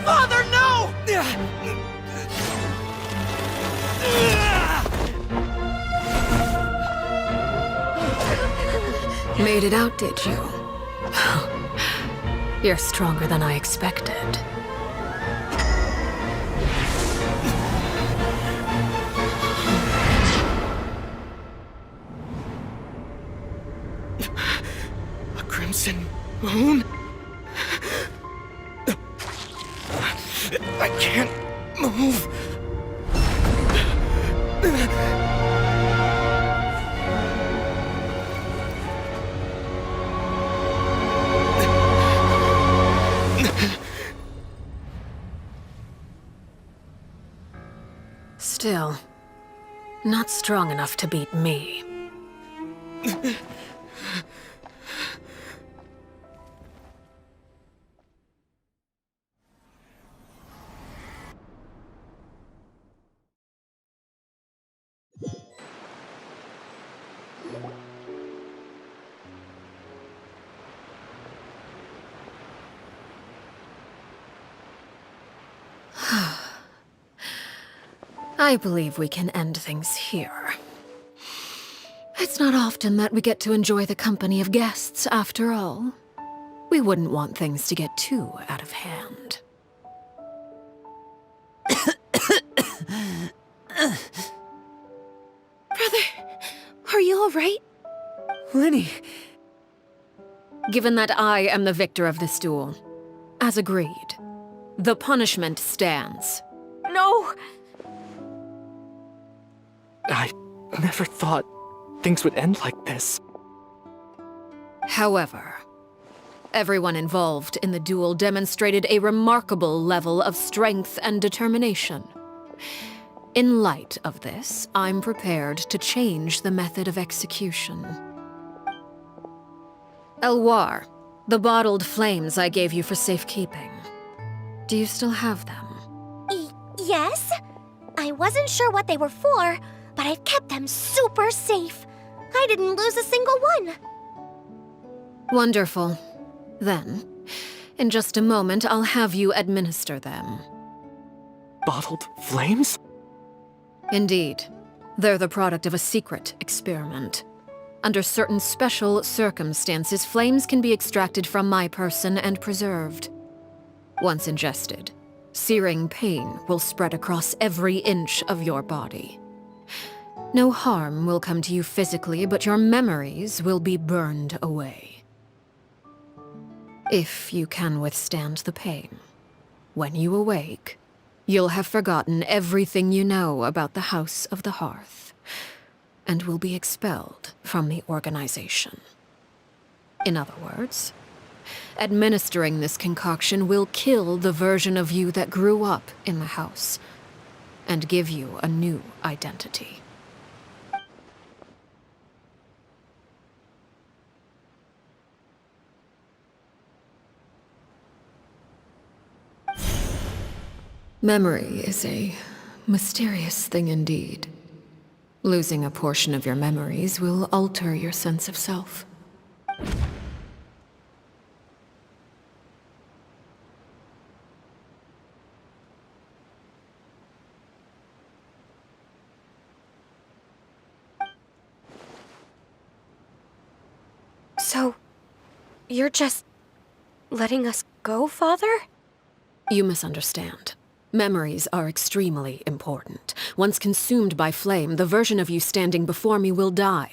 Father, no! Made it out, did you? You're stronger than I expected. A crimson moon? I can't move. not strong enough to beat me. I believe we can end things here. It's not often that we get to enjoy the company of guests, after all. We wouldn't want things to get too out of hand. Brother, are you alright? Lenny! Given that I am the victor of this duel, as agreed, the punishment stands. No! I never thought things would end like this. However, everyone involved in the duel demonstrated a remarkable level of strength and determination. In light of this, I'm prepared to change the method of execution. Elwar, the bottled flames I gave you for safekeeping. Do you still have them? Yes? I wasn't sure what they were for, but I've kept them super safe. I didn't lose a single one. Wonderful. Then, in just a moment, I'll have you administer them. Bottled flames? Indeed. They're the product of a secret experiment. Under certain special circumstances, flames can be extracted from my person and preserved. Once ingested, searing pain will spread across every inch of your body. No harm will come to you physically, but your memories will be burned away. If you can withstand the pain, when you awake, you'll have forgotten everything you know about the House of the Hearth, and will be expelled from the organization. In other words, administering this concoction will kill the version of you that grew up in the house, and give you a new identity. Memory is a mysterious thing indeed. Losing a portion of your memories will alter your sense of self. So, you're just letting us go, Father? You misunderstand. Memories are extremely important. Once consumed by flame, the version of you standing before me will die,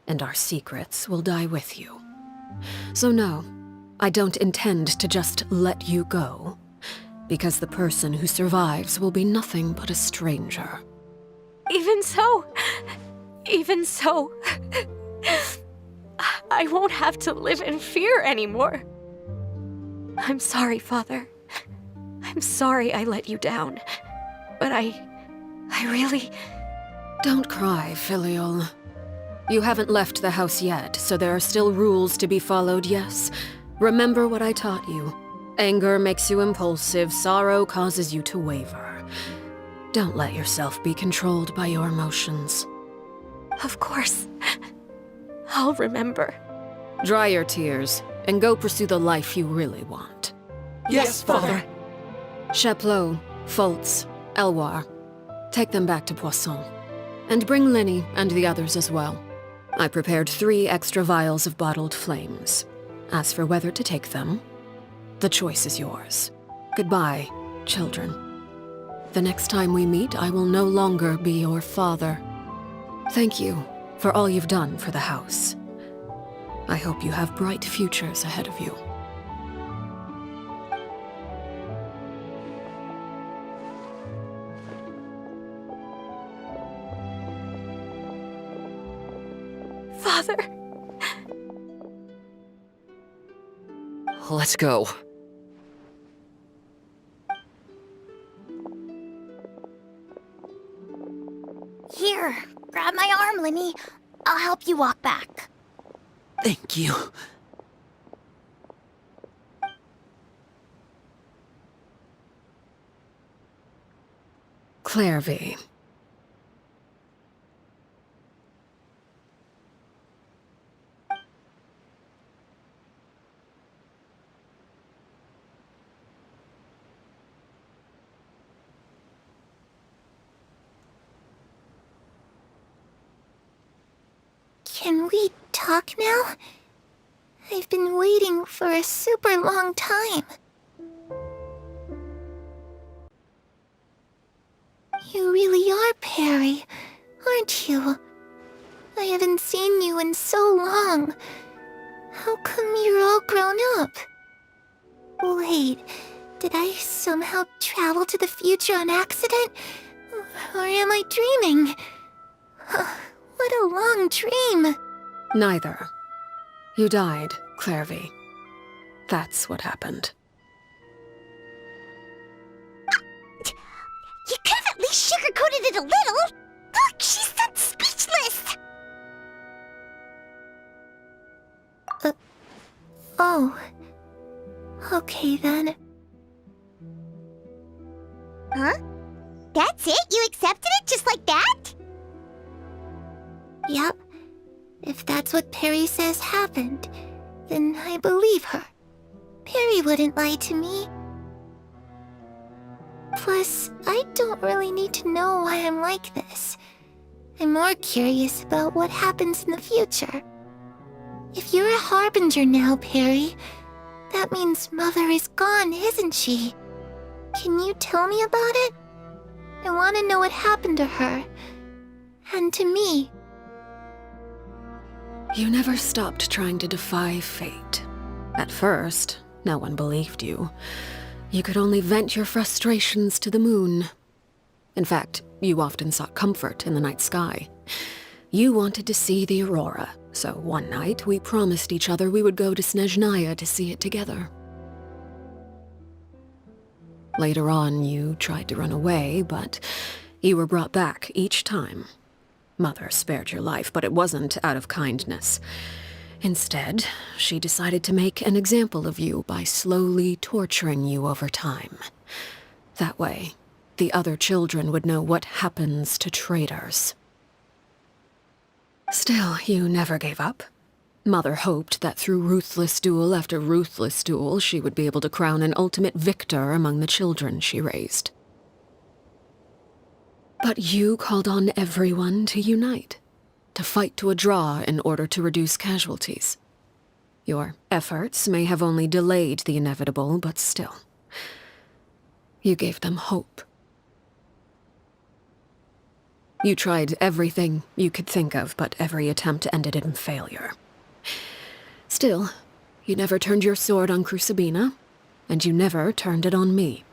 and our secrets will die with you. So no, I don't intend to just let you go, because the person who survives will be nothing but a stranger. Even so, I won't have to live in fear anymore. I'm sorry, Father. I'm sorry I let you down. But I really... Don't cry, Filial. You haven't left the house yet, so there are still rules to be followed, yes? Remember what I taught you. Anger makes you impulsive, sorrow causes you to waver. Don't let yourself be controlled by your emotions. Of course. I'll remember. Dry your tears, and go pursue the life you really want. Yes, Father. Chaplot, Foltz, Elwar, take them back to Poisson. And bring Linny and the others as well. I prepared 3 extra vials of bottled flames. As for whether to take them, the choice is yours. Goodbye, children. The next time we meet, I will no longer be your father. Thank you for all you've done for the house. I hope you have bright futures ahead of you. Father. Let's go. Here, honey. I'll help you walk back. Thank you. Clairvy. Can we talk now? I've been waiting for a super long time. You really are Perry, aren't you? I haven't seen you in so long. How come you're all grown up? Wait, did I somehow travel to the future on accident? Or am I dreaming? What a long dream! Neither. You died, Clairvy. That's what happened. You could have at least sugarcoated it a little! Look, she's that speechless! Oh. Okay then. Huh? That's it? You accepted it just like that? Yep. If that's what Perry says happened, then I believe her. Perry wouldn't lie to me. Plus, I don't really need to know why I'm like this. I'm more curious about what happens in the future. If you're a harbinger now, Perry, that means Mother is gone, isn't she? Can you tell me about it? I want to know what happened to her. And to me. You never stopped trying to defy fate. At first, no one believed you. You could only vent your frustrations to the moon. In fact, you often sought comfort in the night sky. You wanted to see the aurora, so one night we promised each other we would go to Snezhnaya to see it together. Later on, you tried to run away, but you were brought back each time. Mother spared your life, but it wasn't out of kindness. Instead, she decided to make an example of you by slowly torturing you over time. That way, the other children would know what happens to traitors. Still, you never gave up. Mother hoped that through ruthless duel after ruthless duel, she would be able to crown an ultimate victor among the children she raised. But you called on everyone to unite, to fight to a draw in order to reduce casualties. Your efforts may have only delayed the inevitable, but still. You gave them hope. You tried everything you could think of, but every attempt ended in failure. Still, you never turned your sword on Crucibina, and you never turned it on me.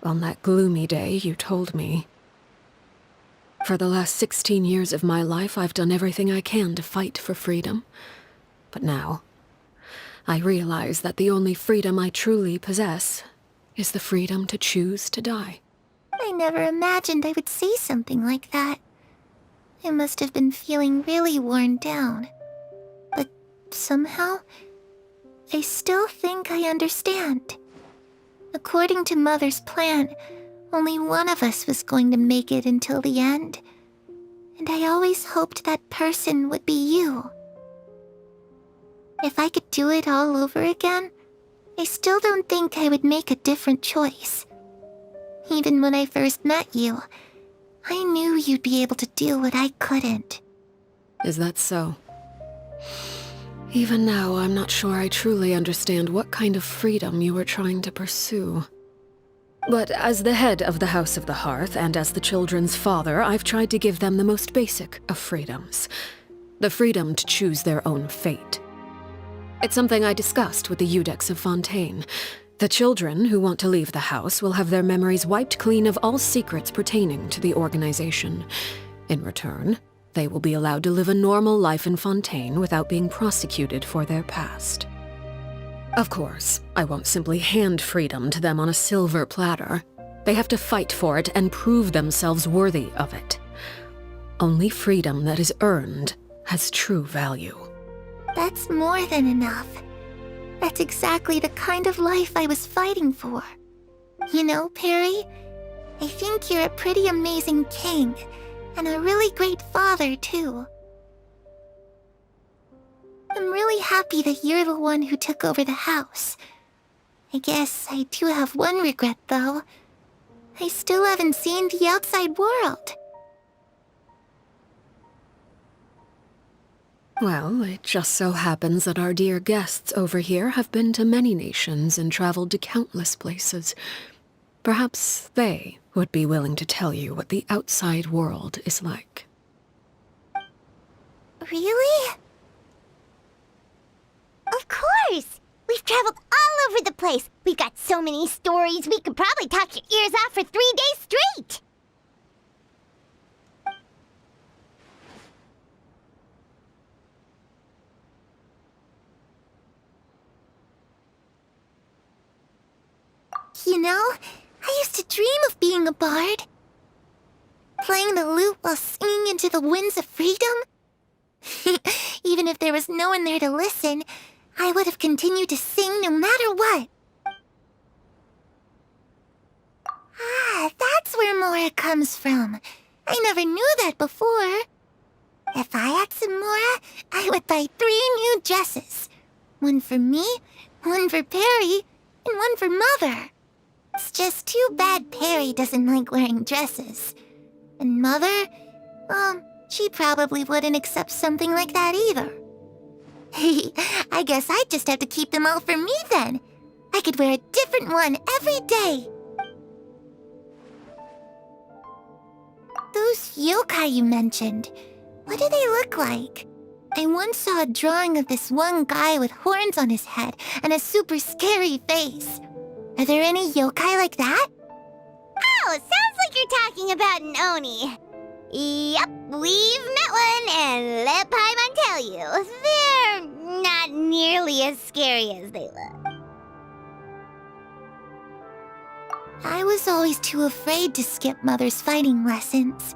On that gloomy day, you told me, "For the last 16 years of my life, I've done everything I can to fight for freedom. But now, I realize that the only freedom I truly possess is the freedom to choose to die." I never imagined I would say something like that. I must have been feeling really worn down. But somehow, I still think I understand. According to Mother's plan, only one of us was going to make it until the end. And I always hoped that person would be you. If I could do it all over again, I still don't think I would make a different choice. Even when I first met you, I knew you'd be able to do what I couldn't. Is that so? Even now, I'm not sure I truly understand what kind of freedom you were trying to pursue. But as the head of the House of the Hearth and as the children's father, I've tried to give them the most basic of freedoms. The freedom to choose their own fate. It's something I discussed with the Iudex of Fontaine. The children who want to leave the house will have their memories wiped clean of all secrets pertaining to the organization. In return, they will be allowed to live a normal life in Fontaine without being prosecuted for their past. Of course, I won't simply hand freedom to them on a silver platter. They have to fight for it and prove themselves worthy of it. Only freedom that is earned has true value. That's more than enough. That's exactly the kind of life I was fighting for. You know, Perry, I think you're a pretty amazing king, and a really great father, too. I'm really happy that you're the one who took over the house. I guess I do have one regret, though. I still haven't seen the outside world. Well, it just so happens that our dear guests over here have been to many nations and traveled to countless places. Perhaps they would be willing to tell you what the outside world is like. Really? Of course! We've traveled all over the place. We've got so many stories, we could probably talk your ears off for 3 days straight! You know, I used to dream of being a bard. Playing the lute while singing into the winds of freedom. Even if there was no one there to listen, I would have continued to sing no matter what. Ah, that's where Mora comes from. I never knew that before. If I had some Mora, I would buy 3 new dresses. One for me, one for Perry, and one for Mother. It's just too bad Perry doesn't like wearing dresses. And Mother, well, she probably wouldn't accept something like that either. I guess I'd just have to keep them all for me then. I could wear a different one every day. Those yokai you mentioned, what do they look like? I once saw a drawing of this one guy with horns on his head and a super scary face. Are there any yokai like that? Oh, sounds like you're talking about an Oni. Yep, we've met one, and let Paimon tell you, they're not nearly as scary as they look. I was always too afraid to skip Mother's fighting lessons.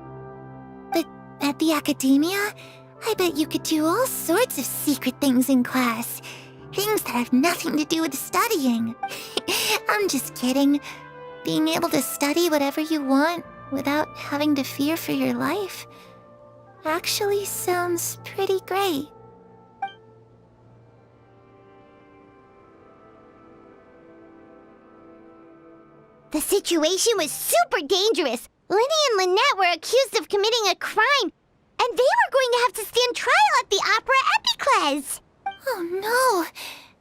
But at the academia, I bet you could do all sorts of secret things in class. Things that have nothing to do with studying. I'm just kidding. Being able to study whatever you want without having to fear for your life actually sounds pretty great. The situation was super dangerous. Lenny and Lynette were accused of committing a crime, and they were going to have to stand trial at the Opera Epicles. Oh no,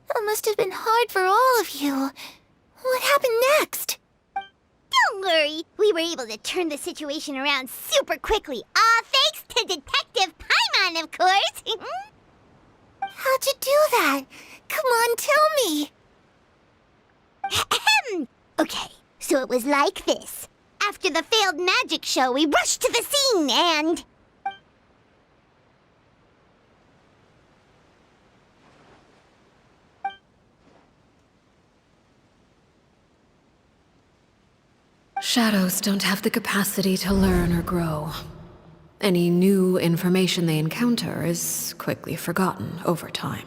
that must have been hard for all of you. What happened next? Don't worry, we were able to turn the situation around super quickly, all thanks to Detective Paimon, of course. How'd you do that? Come on, tell me. Okay, so it was like this. After the failed magic show, we rushed to the scene and... Shadows don't have the capacity to learn or grow. Any new information they encounter is quickly forgotten over time.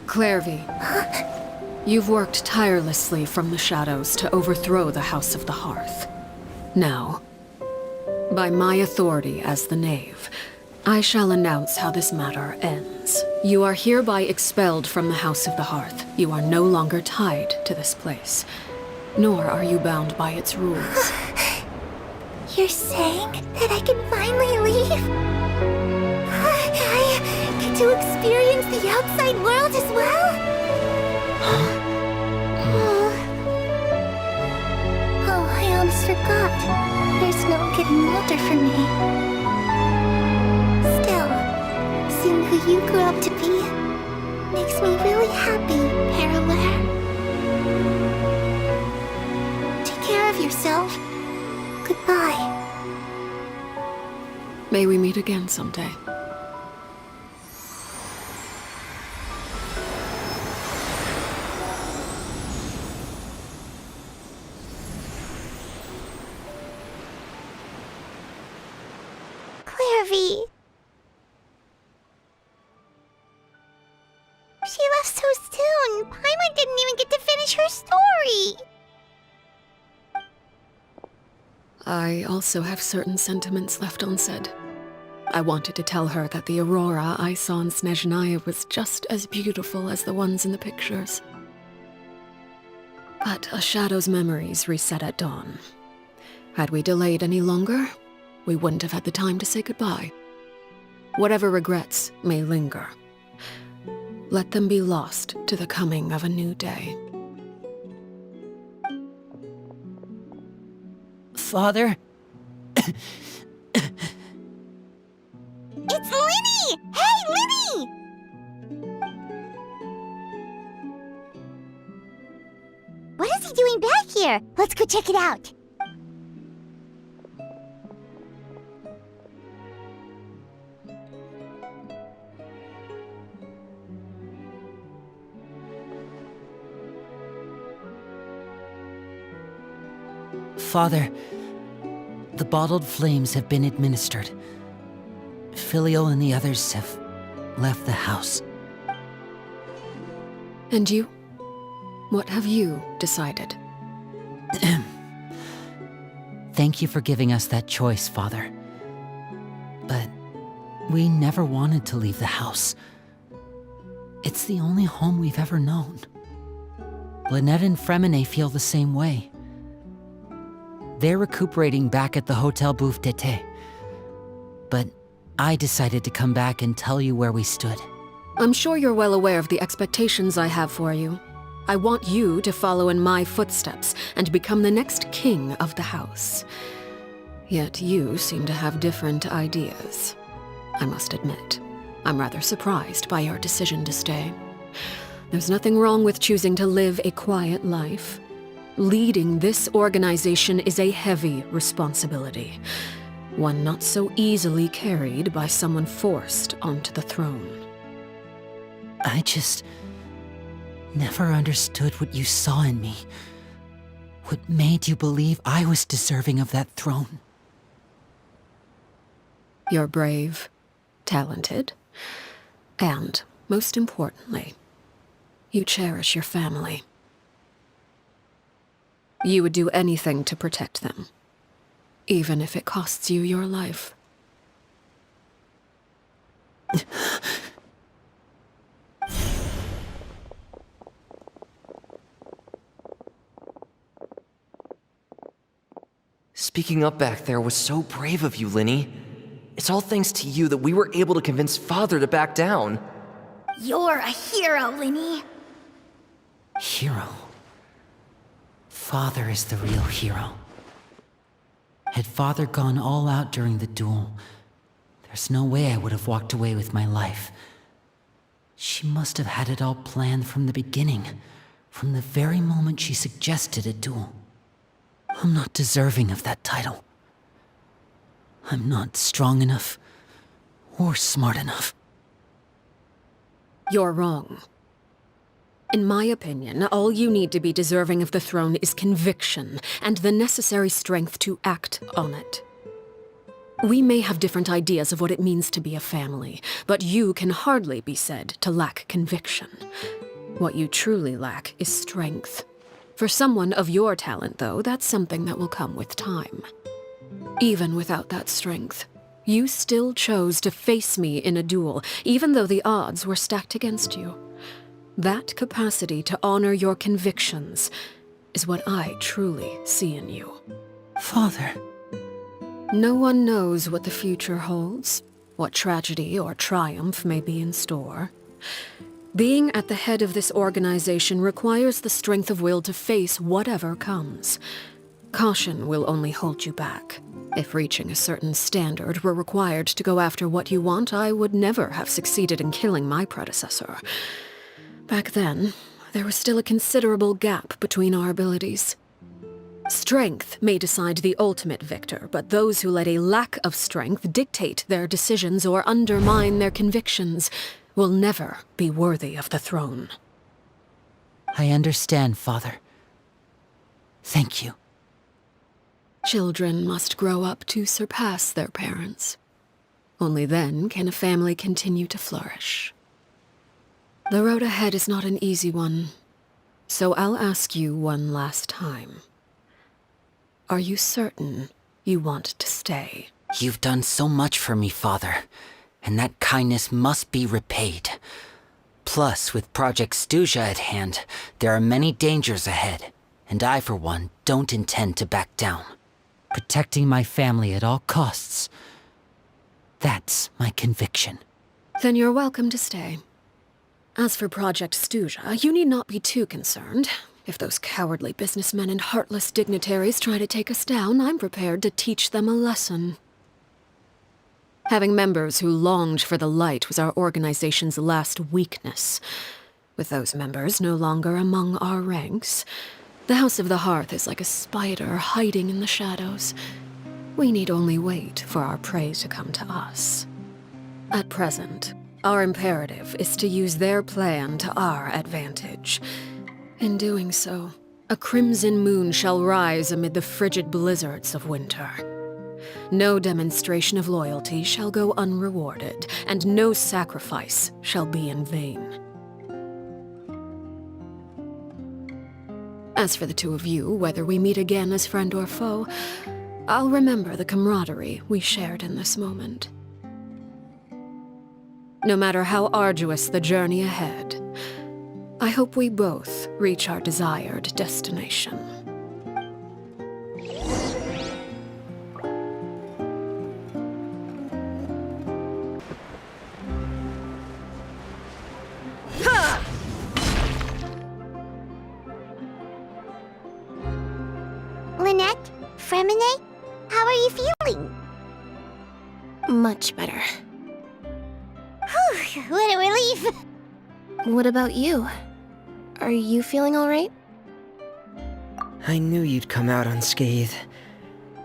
Clairvy, you've worked tirelessly from the shadows to overthrow the House of the Hearth. Now, by my authority as the Knave, I shall announce how this matter ends. You are hereby expelled from the House of the Hearth. You are no longer tied to this place, nor are you bound by its rules. You're saying that I can finally leave? I get to experience the outside world as well? Oh, I almost forgot. There's no getting older for me. Still, seeing who you grew up to be makes me really happy, Paraware. of yourself. Goodbye. May we meet again someday. Clairvy. She left so soon. Paimon didn't even get to finish her story. I also have certain sentiments left unsaid. I wanted to tell her that the aurora I saw in Snezhnaya was just as beautiful as the ones in the pictures. But a shadow's memories reset at dawn. Had we delayed any longer, we wouldn't have had the time to say goodbye. Whatever regrets may linger, let them be lost to the coming of a new day. Father? It's Linny! Hey, Linny! What is he doing back here? Let's go check it out. Father, the bottled flames have been administered. Filial and the others have left the house. And you? What have you decided? Thank you for giving us that choice, Father. But we never wanted to leave the house. It's the only home we've ever known. Lynette and Fremine feel the same way. They're recuperating back at the Hotel Bouffe d'été. But I decided to come back and tell you where we stood. I'm sure you're well aware of the expectations I have for you. I want you to follow in my footsteps and become the next king of the house. Yet you seem to have different ideas. I must admit, I'm rather surprised by your decision to stay. There's nothing wrong with choosing to live a quiet life. Leading this organization is a heavy responsibility, one not so easily carried by someone forced onto the throne. I just never understood what you saw in me. What made you believe I was deserving of that throne? You're brave, talented, and, most importantly, you cherish your family. You would do anything to protect them, even if it costs you your life. Speaking up back there was so brave of you, Linny. It's all thanks to you that we were able to convince Father to back down. You're a hero, Linny. Hero? Father is the real hero. Had Father gone all out during the duel, there's no way I would have walked away with my life. She must have had it all planned from the beginning, from the very moment she suggested a duel. I'm not deserving of that title. I'm not strong enough or smart enough. You're wrong. In my opinion, all you need to be deserving of the throne is conviction and the necessary strength to act on it. We may have different ideas of what it means to be a family, but you can hardly be said to lack conviction. What you truly lack is strength. For someone of your talent, though, that's something that will come with time. Even without that strength, you still chose to face me in a duel, even though the odds were stacked against you. That capacity to honor your convictions is what I truly see in you. Father. No one knows what the future holds, what tragedy or triumph may be in store. Being at the head of this organization requires the strength of will to face whatever comes. Caution will only hold you back. If reaching a certain standard were required to go after what you want, I would never have succeeded in killing my predecessor. Back then, there was still a considerable gap between our abilities. Strength may decide the ultimate victor, but those who let a lack of strength dictate their decisions or undermine their convictions will never be worthy of the throne. I understand, Father. Thank you. Children must grow up to surpass their parents. Only then can a family continue to flourish. The road ahead is not an easy one, so I'll ask you one last time. Are you certain you want to stay? You've done so much for me, Father, and that kindness must be repaid. Plus, with Project Stuja at hand, there are many dangers ahead, and I, for one, don't intend to back down. Protecting my family at all costs. That's my conviction. Then you're welcome to stay. As for Project Stuja, you need not be too concerned. If those cowardly businessmen and heartless dignitaries try to take us down, I'm prepared to teach them a lesson. Having members who longed for the light was our organization's last weakness. With those members no longer among our ranks, the House of the Hearth is like a spider hiding in the shadows. We need only wait for our prey to come to us. At present, our imperative is to use their plan to our advantage. In doing so, a crimson moon shall rise amid the frigid blizzards of winter. No demonstration of loyalty shall go unrewarded, and no sacrifice shall be in vain. As for the two of you, whether we meet again as friend or foe, I'll remember the camaraderie we shared in this moment. No matter how arduous the journey ahead, I hope we both reach our desired destination. Lynette? Fremine? How are you feeling? Much better. Whew, what a relief! What about you? Are you feeling all right? I knew you'd come out unscathed.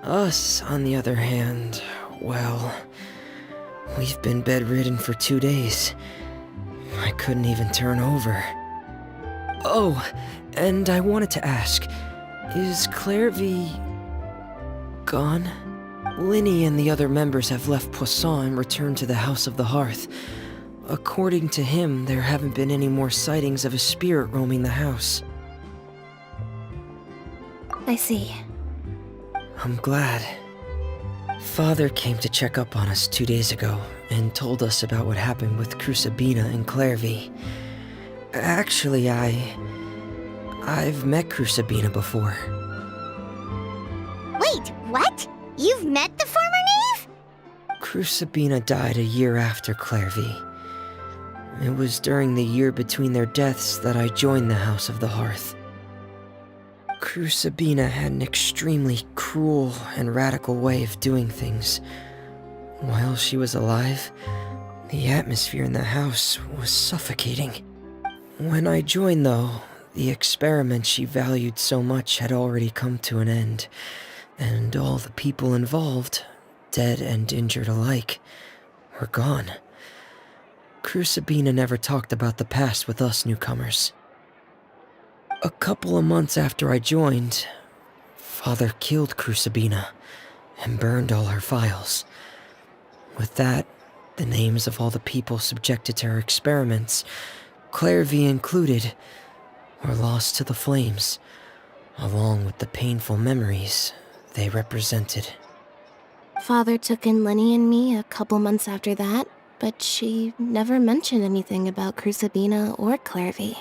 Us, on the other hand, well, we've been bedridden for 2 days. I couldn't even turn over. Oh, and I wanted to ask, is Clairvy gone? Linny and the other members have left Poisson and returned to the House of the Hearth. According to him, there haven't been any more sightings of a spirit roaming the house. I see. I'm glad. Father came to check up on us 2 days ago and told us about what happened with Crusabina and Clairvy. Actually, I've met Crusabina before. Wait, what? You've met the former knave? Crusabina died a year after Clairvy. It was during the year between their deaths that I joined the House of the Hearth. Crusabina had an extremely cruel and radical way of doing things. While she was alive, the atmosphere in the house was suffocating. When I joined, though, the experiment she valued so much had already come to an end, and all the people involved, dead and injured alike, were gone. Crusabina never talked about the past with us newcomers. A couple of months after I joined, Father killed Crusabina and burned all her files. With that, the names of all the people subjected to her experiments, Clairvy included, were lost to the flames, along with the painful memories they represented. Father took in Lenny and me a couple months after that, but she never mentioned anything about Crusabina or Clairvy.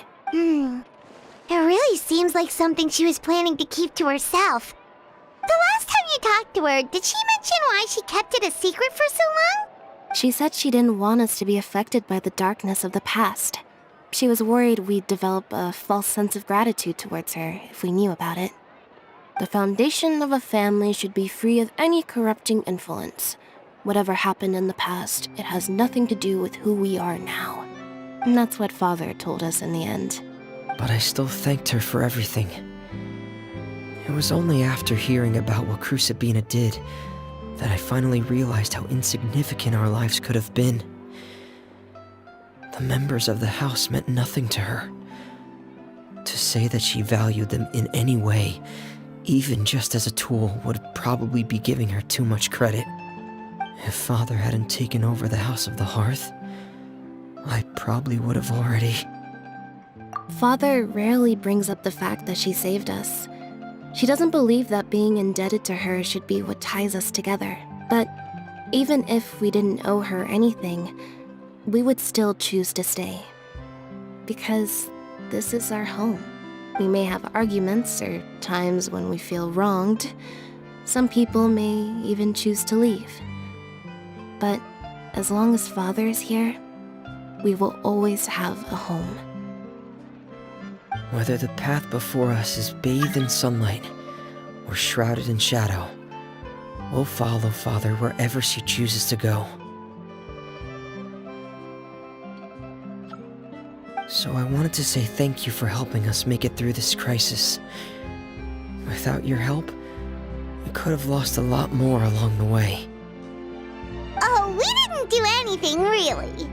It really seems like something she was planning to keep to herself. The last time you talked to her, did she mention why she kept it a secret for so long? She said she didn't want us to be affected by the darkness of the past. She was worried we'd develop a false sense of gratitude towards her if we knew about it. The foundation of a family should be free of any corrupting influence. Whatever happened in the past, it has nothing to do with who we are now. And that's what Father told us in the end. But I still thanked her for everything. It was only after hearing about what Crucibina did that I finally realized how insignificant our lives could have been. The members of the house meant nothing to her. To say that she valued them in any way, even just as a tool, would probably be giving her too much credit. If Father hadn't taken over the House of the Hearth, I probably would have already... Father rarely brings up the fact that she saved us. She doesn't believe that being indebted to her should be what ties us together. But even if we didn't owe her anything, we would still choose to stay. Because this is our home. We may have arguments or times when we feel wronged. Some people may even choose to leave. But as long as Father is here, we will always have a home. Whether the path before us is bathed in sunlight or shrouded in shadow, we'll follow Father wherever she chooses to go. So I wanted to say thank you for helping us make it through this crisis. Without your help, we could have lost a lot more along the way. Oh, we didn't do anything, really.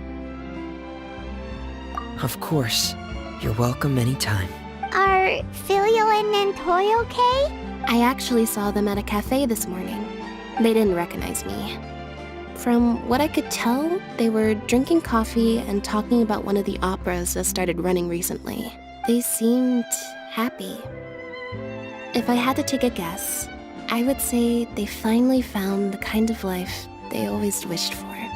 Of course. You're welcome anytime. Are Filial and Nantoy okay? I actually saw them at a cafe this morning. They didn't recognize me. From what I could tell, they were drinking coffee and talking about one of the operas that started running recently. They seemed happy. If I had to take a guess, I would say they finally found the kind of life they always wished for.